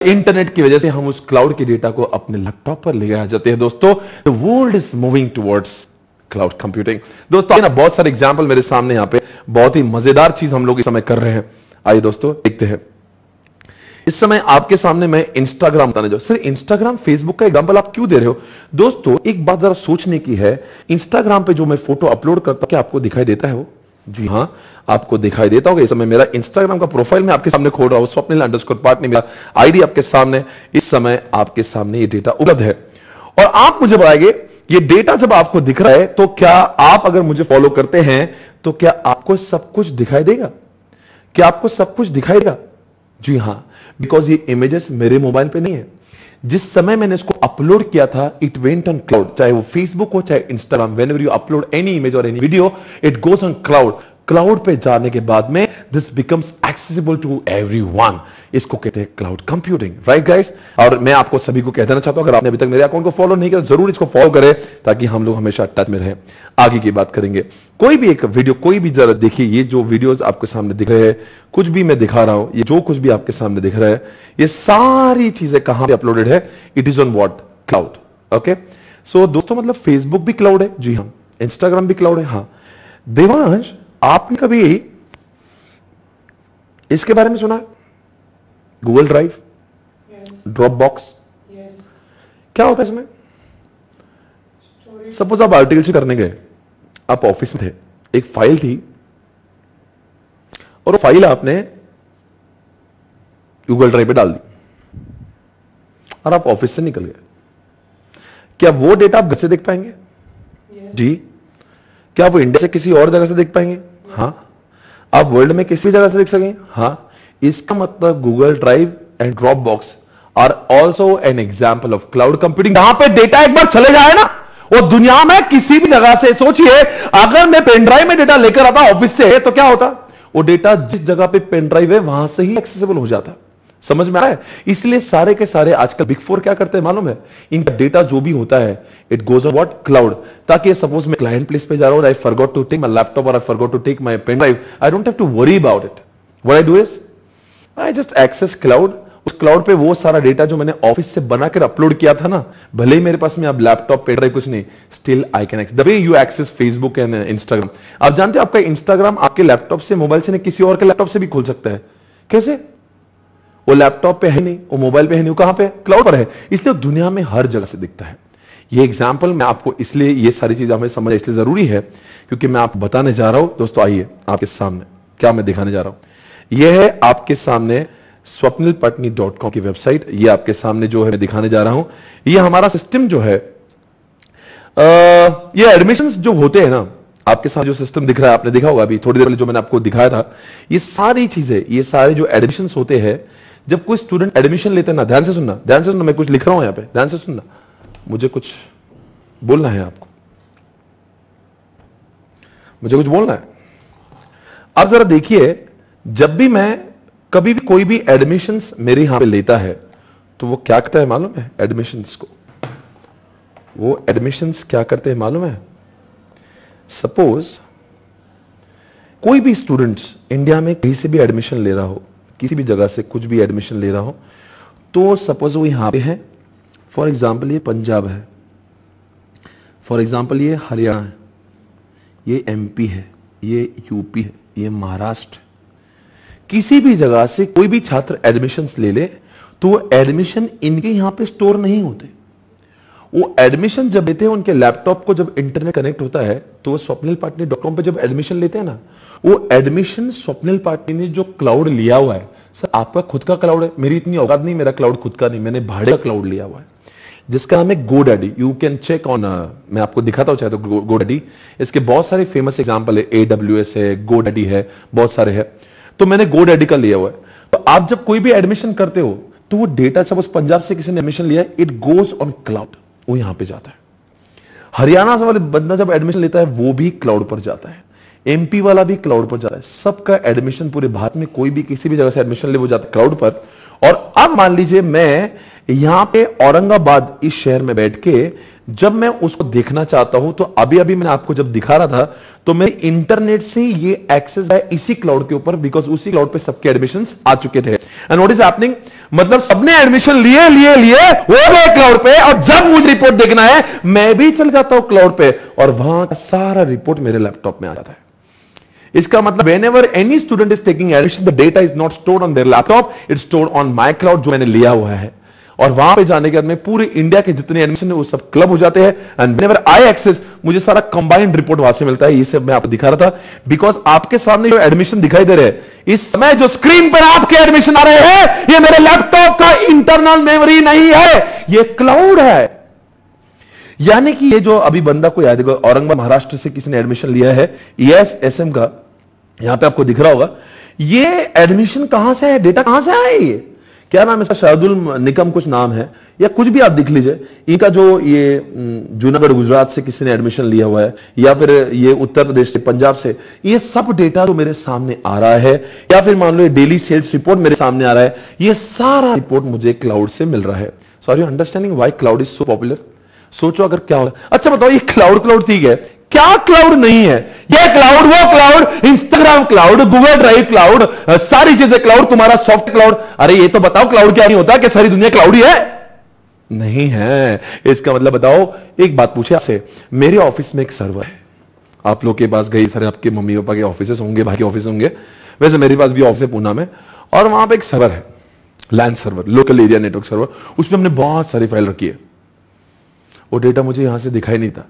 इंटरनेट की वजह से हम उस क्लाउड के डेटा को अपने लैपटॉप पर ले आ जाते हैं। दोस्तों the world is moving towards cloud computing. दोस्तों ना बहुत सारे एग्जांपल मेरे सामने, यहां पे बहुत ही मजेदार चीज हम लोग इस समय कर रहे हैं। आइए दोस्तों देखते हैं। इस समय आपके सामने मैं इंस्टाग्राम बताने जाऊं। सर इंस्टाग्राम फेसबुक का एग्जांपल आप क्यों दे रहे हो? दोस्तों एक बात जरा सोचने की है, इंस्टाग्राम पे जो मैं फोटो अपलोड करता हूं क्या आपको दिखाई देता है वो? जी हां, आपको दिखाई देता होगा। इस समय मेरा इंस्टाग्राम का प्रोफाइल मैं आपके सामने खोल रहा हूं, swapnil_partner मेरा आईडी आपके सामने, इस समय आपके सामने ये डेटा उपलब्ध है। और आप मुझे बताएंगे ये डेटा जब आपको दिख रहा है तो क्या आप अगर मुझे फॉलो करते हैं तो क्या आपको सब कुछ दिखाई देगा? क्या आपको सब कुछ दिखाई देगा? जी हां, बिकॉज ये इमेजेस मेरे मोबाइल पे नहीं है। जिस समय मैंने इसको अपलोड किया था इट वेंट ऑन क्लाउड, चाहे वो फेसबुक हो चाहे Instagram, whenever you upload any image और any video it goes on cloud. Cloud पे जाने के बाद में this becomes accessible to everyone. इसको कहते हैं क्लाउड कंप्यूटिंग, राइट गाइस? और मैं आपको सभी को कह देना चाहता हूं, अगर आपने अभी तक मेरे अकाउंट को फॉलो नहीं किया जरूर इसको फॉलो करें ताकि हम लोग हमेशा टच में रहें। आगे की बात करेंगे। कोई भी एक वीडियो, कोई भी जरा देखिए, ये जो वीडियोस आपके सामने दिख रहे हैं, कुछ भी मैं दिखा रहा हूं, ये जो कुछ भी आपके सामने दिख रहा है, ये सारी चीजें कहां पे अपलोडेड है? It is on what? Cloud. Okay, so दोस्तों मतलब फेसबुक भी क्लाउड है, जी हां, इंस्टाग्राम भी क्लाउड है। हां देवांश, आपने कभी इसके बारे में सुना है? गूगल ड्राइव, ड्रॉप बॉक्स, क्या होता है इसमें? सपोज आप आर्टिकल से करने गए, आप ऑफिस में थे, एक फाइल थी और वो फाइल आपने गूगल ड्राइव पे डाल दी और आप ऑफिस से निकल गए। क्या वो डेटा आप घर से देख पाएंगे? जी। क्या आप इंडिया से किसी और जगह से देख पाएंगे? हां। आप वर्ल्ड में किसी भी जगह से देख सकेंगे? हां। इसका मतलब Google Drive and Dropbox are also an example of cloud computing. जहां पे डेटा एक बार चले जाए ना, वो दुनिया में किसी भी जगह से, सोचिए अगर मैं पेन ड्राइव में डेटा लेकर आता ऑफिस से तो क्या होता? वो डेटा जिस जगह पे पेन ड्राइव है वहां से ही एक्सेसिबल हो जाता। समझ में आया है? इसलिए सारे के सारे आजकल बिग फोर क्या करते हैं मालूम है? इनका डेटा जो भी होता है it goes on what? Cloud. ताकि सपोज मैं क्लाइंट प्लेस पे जा रहा हूं, I forgot to take my laptop और I forgot to take my pen drive, I don't have to worry about it. What I do is I just access cloud. उस cloud पे वो सारा data जो मैंने ऑफिस से बनाकर upload किया था ना, भले ही मेरे पास में अब लैपटॉप पेन ड्राइव कुछ नहीं, still I can access. The way you access Facebook and Instagram. आप जानते हो आपका इंस्टाग्राम आपके लैपटॉप से, मोबाइल से नहीं, किसी और के लैपटॉप से भी खोल सकता है। कैसे? वो लैपटॉप पे है नहीं, वो मोबाइल पे है नहीं, वो कहां पे? क्लाउड पर है। इसलिए दुनिया में हर जगह से दिखता है। ये एग्जांपल मैं आपको इसलिए, ये सारी चीजें हमें समझ इसलिए जरूरी है क्योंकि मैं आपको बताने जा रहा हूं। दोस्तों आइए आपके सामने क्या मैं दिखाने जा रहा हूं। यह है आपके सामने swapnilpartner.com की वेबसाइट। ये आपके सामने जो है मैं दिखाने जा रहा हूं। ये हमारा सिस्टम जो है, ये एडमिशंस जो होते हैं ना, आपके साथ जो सिस्टम दिख रहा है, आपने देखा होगा अभी थोड़ी देर पहले जो मैंने आपको दिखाया था, ये सारी चीजें, ये सारे जो एडमिशंस होते हैं, जब कोई स्टूडेंट एडमिशन लेते हैं ना, ध्यान से सुनना, ध्यान से सुनना, मैं कुछ लिख रहा हूं यहां पे, ध्यान से सुनना, मुझे कुछ बोलना है आपको, मुझे कुछ बोलना है। आप जरा देखिए, जब भी मैं कभी भी कोई भी एडमिशंस मेरे यहां पे लेता है तो वो क्या करता है मालूम है? एडमिशंस को वो एडमिशंस क्या करते हैं मालूम है? सपोज कोई भी स्टूडेंट्स इंडिया में कहीं से भी एडमिशन ले रहा हो, किसी भी जगह से कुछ भी एडमिशन ले रहा हो, तो सपोज वो यहां पे है, फॉर एग्जाम्पल ये पंजाब है, फॉर एग्जाम्पल ये हरियाणा है, ये एमपी है, ये यूपी है, ये महाराष्ट्र। किसी भी जगह से कोई भी छात्र एडमिशंस ले ले तो वो एडमिशन इनके यहां पे स्टोर नहीं होते। वो एडमिशन जब लेते हैं उनके लैपटॉप को जब इंटरनेट कनेक्ट होता है तो वो swapnilpartner.com पे जब एडमिशन लेते हैं ना, वो एडमिशन स्वप्निल पार्टनर ने जो क्लाउड लिया हुआ है, सर आपका खुद का क्लाउड है, मेरी इतनी औकात नहीं, मेरा क्लाउड खुद का नहीं, मैंने भाड़े का क्लाउड लिया हुआ है जिसका नाम है GoDaddy। You can check on, मैं आपको दिखाता हूं चाहे तो GoDaddy। इसके बहुत सारे फेमस एग्जांपल है, AWS है, GoDaddy है, बहुत सारे है। तो मैंने GoDaddy का लिया हुआ है। तो आप जब कोई भी एडमिशन करते हो तो वो डेटा, सपोज पंजाब से किसी ने एडमिशन लिया, इट गोज ऑन क्लाउड, वो यहां पे जाता है। हरियाणा से वाले बंदा जब एडमिशन लेता है वो भी क्लाउड पर जाता है, एमपी वाला भी क्लाउड पर जाता है। सबका एडमिशन पूरे भारत में कोई भी किसी भी जगह से एडमिशन ले वो जाता है क्लाउड पर। और अब मान लीजिए मैं यहां पे औरंगाबाद इस शहर में बैठ के जब मैं उसको देखना चाहता हूं, तो अभी अभी मैंने आपको जब दिखा रहा था तो मैं इंटरनेट से ये एक्सेस है इसी क्लाउड के ऊपर, बिकॉज उसी क्लाउड पे सबके एडमिशंस आ चुके थे। एंड व्हाट इज हैपनिंग, मतलब सबने एडमिशन लिए वो गए क्लाउड पे, और जब मुझे रिपोर्ट देखना है मैं भी चल जाता हूं क्लाउड पे और वहां का सारा रिपोर्ट मेरे लैपटॉप में आ जाता है। इसका मतलब whenever any student is taking admission, the data is not stored on their laptop, it's stored on my cloud जो मैंने लिया हुआ है। और वहां पे जाने के बाद में पूरे इंडिया के जितने एडमिशन है वो सब क्लब हो जाते हैं, एंड whenever I access मुझे सारा कंबाइंड रिपोर्ट वहां से मिलता है। ये सब मैं आपको दिखा रहा था बिकॉज आपके सामने जो एडमिशन दिखाई दे रहे हैं इस समय, जो स्क्रीन पर आपके एडमिशन आ रहे हैं, ये मेरे लैपटॉप का इंटरनल मेमोरी नहीं है, ये क्लाउड है। यानी कि ये जो अभी बंदा को याद है, औरंगाबाद महाराष्ट्र से किसी ने एडमिशन लिया है ESSM का, यहां पे आपको दिख रहा होगा, ये एडमिशन कहां से है, डेटा कहां से आया, ये क्या नाम है इसका, शाहदुल निकम कुछ नाम है या कुछ भी आप देख लीजिए। इनका जो ये जूनागढ़ गुजरात से किसी ने एडमिशन लिया हुआ है, या फिर ये उत्तर प्रदेश से, पंजाब से, ये सब डेटा जो मेरे सामने आ रहा है, या फिर मान लो ये डेली सेल्स रिपोर्ट मेरे सामने आ रहा है, ये सारा रिपोर्ट मुझे क्लाउड से मिल रहा है। So are you understanding why cloud is so popular? सोचो अगर क्या होगा। अच्छा बताओ, ये क्लाउड ठीक है, क्या क्लाउड नहीं है? ये क्लाउड, वो cloud, Instagram cloud, Google drive cloud, सारी चीजें क्लाउड, तुम्हारा सॉफ्ट क्लाउड। अरे ये तो बताओ क्लाउड क्या नहीं होता कि सारी दुनिया क्लाउड ही है? नहीं है। इसका मतलब बताओ, एक बात पूछे आपसे, मेरे ऑफिस में एक सर्वर है, आप लोग के पास गई सारे आपके मम्मी पापा के ऑफिस होंगे, भाई के ऑफिस होंगे, वैसे मेरे पास भी ऑफिस है पूना में, और वहां पे एक सर्वर है, land server, local area network server, उसमें हमने बहुत सारी फाइल रखी है। वो डेटा मुझे यहां से दिखाई नहीं था,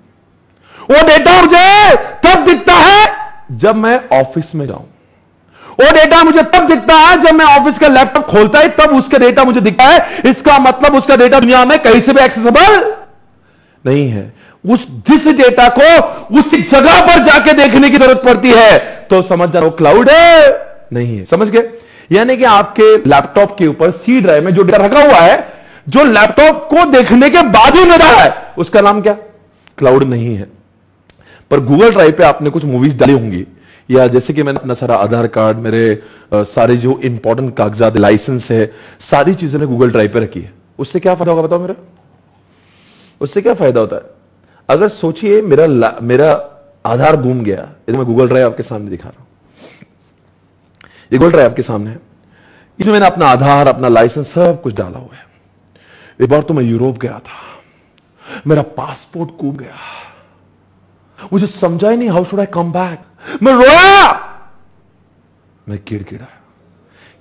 वो डेटा मुझे तब दिखता है जब मैं ऑफिस में जाऊं, वो डेटा मुझे तब दिखता है जब मैं ऑफिस का लैपटॉप खोलता है, तब उसका डेटा मुझे दिखता है। इसका मतलब उसका डेटा दुनिया में कहीं से भी एक्सेसिबल नहीं है। उस जिस डेटा को उसी जगह पर जाके देखने की जरूरत पड़ती है, तो समझ जाओ क्लाउड नहीं है। समझ गए? यानी कि आपके लैपटॉप के ऊपर सी ड्राइव में जो डेटा रखा हुआ है, जो लैपटॉप को देखने के बाद ही मिला है, उसका नाम क्या? क्लाउड नहीं है। पर गूगल ड्राइव पे आपने कुछ मूवीज डाली होंगी, या जैसे कि मैंने अपना सारा आधार कार्ड, मेरे सारे जो इंपॉर्टेंट कागजात, लाइसेंस है, सारी चीजें मैं गूगल ड्राइव पे रखी है। उससे क्या फायदा होगा बताओ मेरा? उससे क्या फायदा होता है? अगर सोचिए मेरा आधार गुम गया, ये मैं गूगल ड्राइव आपके सामने दिखा रहा हूं, ये गूगल ड्राइव आपके सामने है, इसमें मैंने अपना आधार, अपना लाइसेंस सब कुछ डाला हुआ है। एक बार तो मैं यूरोप गया था, मेरा पासपोर्ट गुम गया, मुझे समझा ही नहीं, how should I come back. मैं रोया, मैं गिड़गिड़ाया,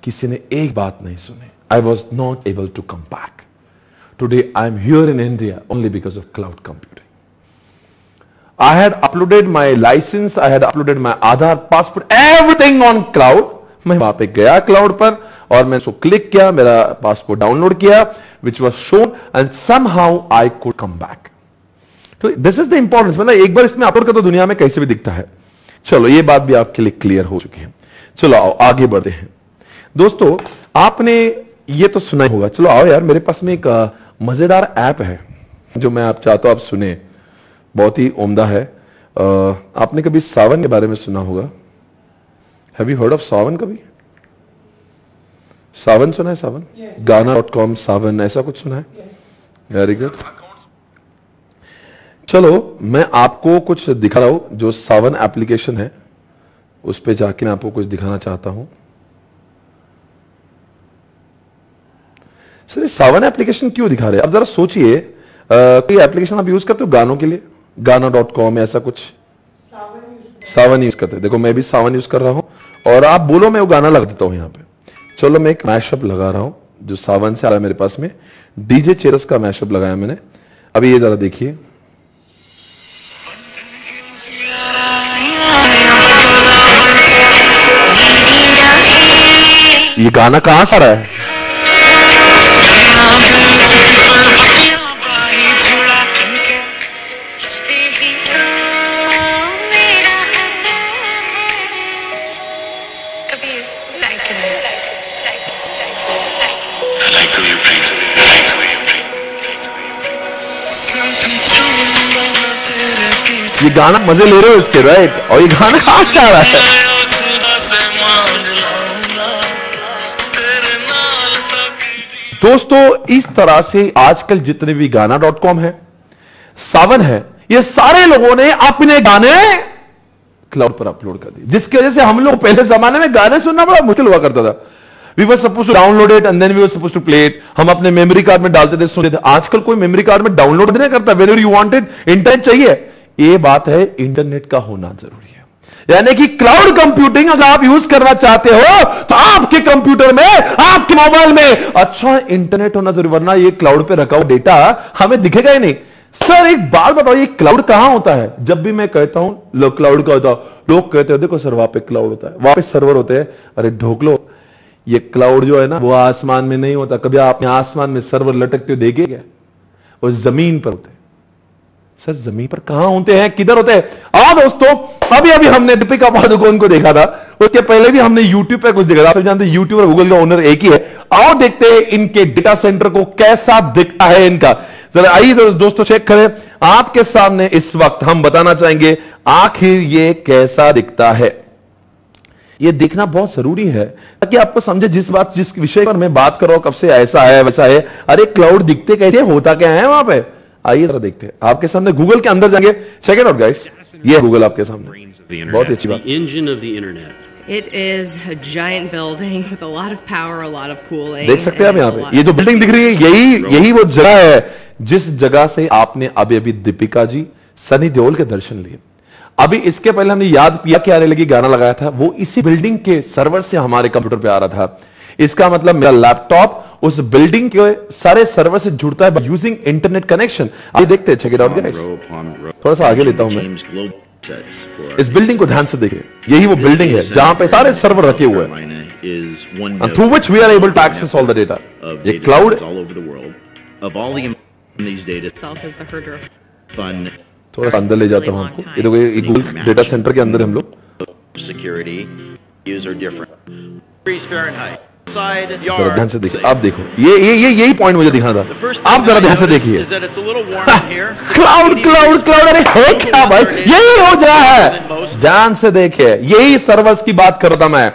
किसी ने एक बात नहीं सुनी। I was not able to come back. Today I am here in India only because of cloud computing. I had uploaded my license, I had uploaded my Aadhaar, passport, everything on cloud. मैं वहां पे गया cloud पर और मैंने उसको click किया, मेरा पासपोर्ट डाउनलोड किया, which was shown, and somehow I could come back. तो दिस इज द इंपॉर्टेंस, मतलब एक बार इसमें अपलोड कर तो दुनिया में कैसे भी दिखता है। चलो ये बात भी आपके लिए क्लियर हो चुकी है। चलो आओ आगे बढ़ते हैं। दोस्तों आपने ये तो सुना ही होगा, चलो आओ यार, मेरे पास में एक मजेदार ऐप है जो मैं आप चाहता हूं आप सुने, बहुत ही उम्दा है। आपने कभी सावन के बारे में सुना होगा? हैव यू हर्ड ऑफ सावन? कभी सावन सुना है? सावन गाना.com, सावन, ऐसा कुछ सुना है? Very good. चलो मैं आपको कुछ दिखा रहा हूं, जो सावन एप्लीकेशन है उस पे जाके मैं आपको कुछ दिखाना चाहता हूं। सर सावन एप्लीकेशन क्यों दिखा रहे हैं? आप जरा सोचिए, कोई एप्लीकेशन आप यूज करते हो गानों के लिए? गाना.com ऐसा कुछ? सावन यूज करते हैं। देखो मैं भी सावन यूज कर रहा हूं, और आप बोलो मैं वो गाना लगा देता हूं यहां पे। चलो मैं एक मैशअप लगा रहा हूं जो सावन से आ रहा है मेरे पास में, डीजे चेरस का मैशअप लगाया मैंने। अभी ये जरा देखिए, ये गाना कहां से आ रहा है? ये गाना मजे ले रहे हो इसके, राइट? और ये गाना कहां से आ रहा है? दोस्तों इस तरह से आजकल जितने भी गाना.com है, सावन है, ये सारे लोगों ने अपने गाने क्लाउड पर अपलोड कर दिए, जिसकी वजह से हम लोग पहले जमाने में गाने सुनना बड़ा मुश्किल हुआ करता था। We were supposed to download it and then we were supposed to play it. हम अपने मेमोरी कार्ड में डालते थे, सुनते थे। आजकल कोई मेमोरी कार्ड में डाउनलोड नहीं करता, whenever you want it, internet चाहिए। ये बात है, इंटरनेट का होना जरूरी है। यानी कि क्लाउड कंप्यूटिंग अगर आप यूज करना चाहते हो तो आपके कंप्यूटर में, आपके मोबाइल में अच्छा इंटरनेट होना जरूरी, वरना ये क्लाउड पे रखा हुआ डेटा हमें दिखेगा ही नहीं। सर एक बात बताओ, ये क्लाउड कहां होता है? जब भी मैं कहता हूं लो क्लाउड का होता है, लोग कहते हैं देखो सर वहां पे क्लाउड होता है, वहां पे सर्वर होते हैं। अरे ढोकलो, ये क्लाउड जो है ना वो आसमान में नहीं होता। कभी आपने आसमान में सर्वर लटकते हुए देखे क्या? वो जमीन पर होते हैं। सर जमीन पर कहां होते हैं, किधर होते हैं? दोस्तों अभी अभी हमने दीपिका पादुकोण को देखा था, उसके पहले भी हमने यूट्यूब पे कुछ देखा था। आप जानते हैं यूट्यूब और गूगल का ओनर एक ही है। आओ देखते हैं इनके डेटा सेंटर को कैसा दिखता है इनका। जरा आइए दोस्तों चेक करें। आपके सामने इस वक्त हम बताना चाहेंगे आखिर ये कैसा दिखता है। ये देखना बहुत जरूरी है ताकि आपको समझे जिस विषय पर मैं बात कर रहा हूं, कब से ऐसा है वैसा है। अरे क्लाउड दिखते कैसे, होता क्या है वहां पे? आइए जरा देखते हैं। आपके सामने गूगल के अंदर जाएंगे, चेक इट आउट गाइस। ये गूगल आपके सामने, बहुत अच्छी बात। Engine of the internet. It is a giant building with a lot of power, a lot of cooling. देख सकते हैं आप यहाँ पे, ये जो बिल्डिंग दिख रही है यही वो जगह है जिस जगह से आपने अभी दीपिका जी, सनी देओल के दर्शन लिए। अभी इसके पहले हमने याद पिया के आने लगी गाना लगाया था, वो इसी बिल्डिंग के सर्वर से हमारे कंप्यूटर पे आ रहा था। इसका मतलब मेरा लैपटॉप उस बिल्डिंग के सारे सर्वर से जुड़ता है यूजिंग इंटरनेट कनेक्शन। आइए देखते हैं, चेक इट आउट गाइस। थोड़ा सा आगे लेता हूं मैं, इस बिल्डिंग को ध्यान से देखिए। यही वो बिल्डिंग है जहां पे सारे सर्वर रखे हुए हैं, through which we are able to access all the data. ये क्लाउड थोड़ा सा अंदर ले जाता हूं आपको। ये देखो, ये गूगल डेटा सेंटर के अंदर हम लोग सिक्योरिटी यूजर डिफरेंट जरा ध्यान से देखिए। आप देखो, यही पॉइंट मुझे दिखा था। आप जरा ध्यान से देखिए। क्लाउड अरे है क्या भाई, यही हो रहा है। ध्यान से देखिए, यही सर्वर्स की बात कर रहा था मैं।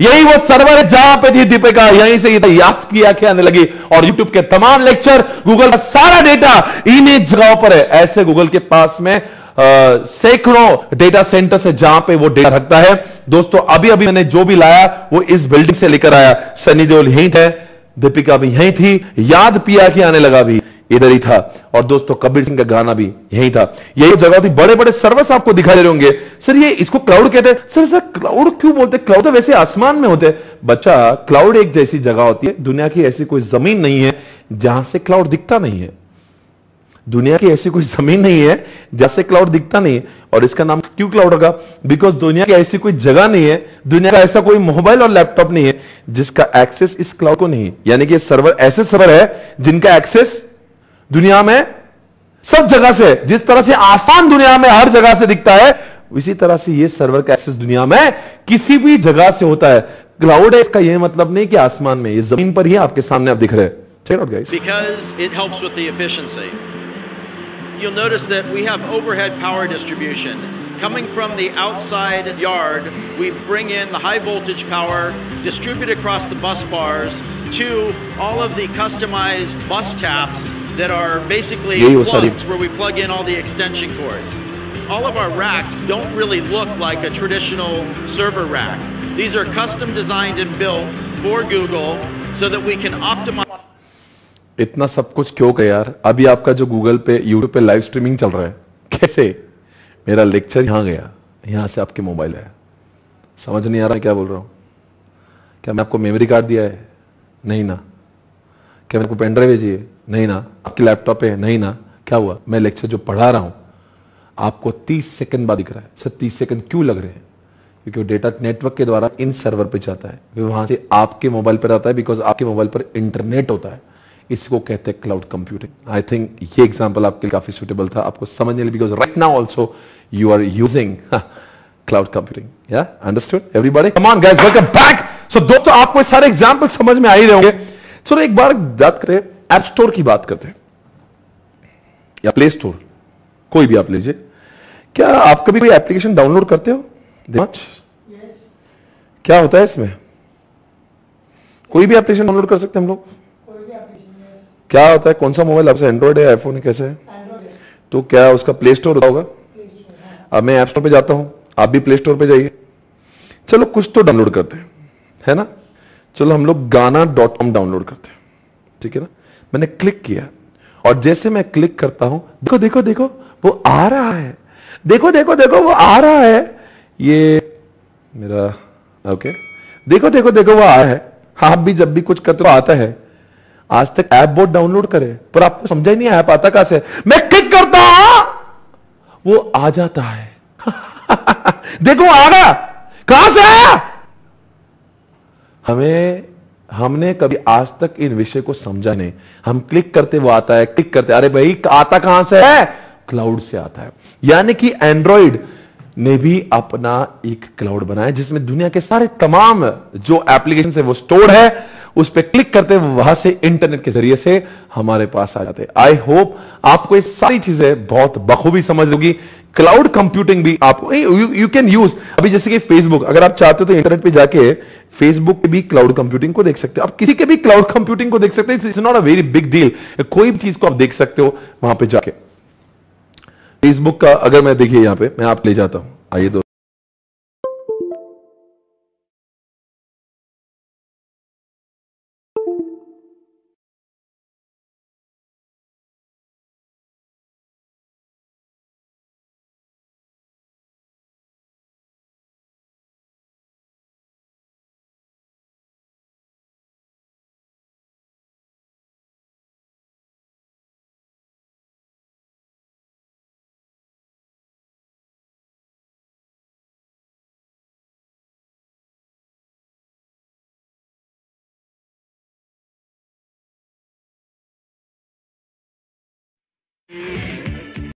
यही वो सर्वर है जहां पे थी दीपिका, यहीं से याद किया के आने लगी। और यूट्यूब के तमाम लेक्चर, गूगल का सारा डेटा इन्हीं जगहों पर है। ऐसे गूगल के पास में सैकड़ों डेटा सेंटर से जहां पे वो डेटा रखता है। दोस्तों अभी मैंने जो भी लाया वो इस बिल्डिंग से लेकर आया। सनी देओल यहीं थे, दीपिका भी यहीं थी, याद पिया के आने लगा भी इधर ही था, और दोस्तों कबीर सिंह का गाना भी यहीं था। यही जगह थी। बड़े बड़े सर्वर्स आपको दिखाई दे रहे होंगे। सर ये इसको क्लाउड कहते हैं। सर क्लाउड क्यों बोलते हैं? क्लाउड तो वैसे आसमान में होते हैं। बच्चा, क्लाउड एक जैसी जगह होती है, दुनिया की ऐसी कोई जमीन नहीं है जहां से क्लाउड दिखता नहीं है। दुनिया की ऐसी कोई जमीन नहीं है जैसे क्लाउड दिखता नहीं है। और इसका नाम क्यों क्लाउड होगा? बिकॉज दुनिया की ऐसी कोई जगह नहीं है, दुनिया का ऐसा कोई मोबाइल और लैपटॉप नहीं है जिसका एक्सेस इस क्लाउड को नहीं है। यानी कि सर्वर ऐसे सर्वर है जिनका एक्सेस दुनिया में सब जगह से, जिस तरह से आसान दुनिया में हर जगह से दिखता है, इसी तरह से ये सर्वर का एक्सेस दुनिया में किसी भी जगह से होता है। क्लाउड है, इसका यह मतलब नहीं कि आसमान में, ये जमीन पर ही आपके सामने आप दिख रहे हैं। Check out guys. Because it helps with the efficiency. You'll notice that we have overhead power distribution. Coming from the outside yard, we bring in the high voltage power, distribute across the bus bars to all of the customized bus taps that are basically plugs where we plug in all the extension cords. All of our racks don't really look like a traditional server rack. These are custom designed and built for Google so that we can optimize. इतना सब कुछ क्यों कह यार? अभी आपका जो Google पे, यूट्यूब पे लाइव स्ट्रीमिंग चल रहा है, कैसे मेरा लेक्चर यहां गया, यहां से आपके मोबाइल आया। समझ नहीं आ रहा है क्या बोल रहा हूं? क्या मैं आपको मेमोरी कार्ड दिया है? नहीं ना। क्या मेरे को पेन ड्राइव भेजी है? नहीं ना। आपके लैपटॉप पे है? नहीं ना। क्या हुआ? मैं लेक्चर जो पढ़ा रहा हूं आपको 30 सेकंड बाद दिख रहा है। सर 30 सेकंड क्यों लग रहे हैं? क्योंकि वो डेटा नेटवर्क के द्वारा इन सर्वर पे जाता है, वहां से आपके मोबाइल पर आता है, बिकॉज आपके मोबाइल पर इंटरनेट होता है। इसको कहते हैं क्लाउड कंप्यूटिंग। आई थिंक ये एग्जांपल आपके लिए काफी सुटेबल था आपको समझने लिए, because right now also you are using cloud computing. या understood everybody? Come on guys, welcome back. So दोस्तों आपको सारे एग्जांपल समझ में आ ही रहे होंगे। चलो एक बार बात करते हैं, ऐप स्टोर की बात करते हैं या प्ले स्टोर, कोई भी आप लीजिए। क्या आप कभी कोई एप्लीकेशन डाउनलोड करते हो? क्या होता है इसमें? कोई भी एप्लीकेशन डाउनलोड कर सकते हैं हम लोग? क्या होता है? कौन सा मोबाइल आपसे, एंड्रॉइड है, आईफोन है, कैसे है? तो क्या उसका प्ले स्टोर होगा? अब मैं ऐप स्टोर पे जाता हूं, आप भी प्ले स्टोर पे जाइए। चलो कुछ तो डाउनलोड करते हैं, है ना? चलो हम लोग गाना.com डाउनलोड करते हैं, ठीक है ना? मैंने क्लिक किया और जैसे मैं क्लिक करता हूं, देखो देखो देखो वो आ रहा है, देखो देखो देखो वो आ रहा है। ये मेरा ओके, देखो देखो देखो वो आया है। आप भी जब भी कुछ करते हो आता है। आज तक ऐप बहुत डाउनलोड करे पर आपको समझा ही नहीं ऐप आता कहां से। मैं क्लिक करता हूं वो आ जाता है। देखो आ गया, कहां से आया? हमने कभी आज तक इन विषय को समझा नहीं। हम क्लिक करते वो आता है, क्लिक करते, अरे भाई आता कहां से है? क्लाउड से आता है। यानी कि एंड्रॉइड ने भी अपना एक क्लाउड बनाया जिसमें दुनिया के सारे तमाम जो एप्लीकेशन है वो स्टोर्ड है। उस पर क्लिक करते वहां से इंटरनेट के जरिए से हमारे पास आ जाते। आई होप आपको ये सारी चीजें बहुत बखूबी समझ होगी। क्लाउड कंप्यूटिंग भी आपको यू कैन यूज। अभी जैसे कि फेसबुक, अगर आप चाहते हो तो इंटरनेट पे जाके फेसबुक पे भी क्लाउड कंप्यूटिंग को देख सकते हो। आप किसी के भी क्लाउड कंप्यूटिंग को देख सकते हैं। It's not a very big deal. कोई भी चीज को आप देख सकते हो वहां पे जाके। फेसबुक का अगर मैं देखिए यहां पे मैं आप ले जाता हूं, आइए दो।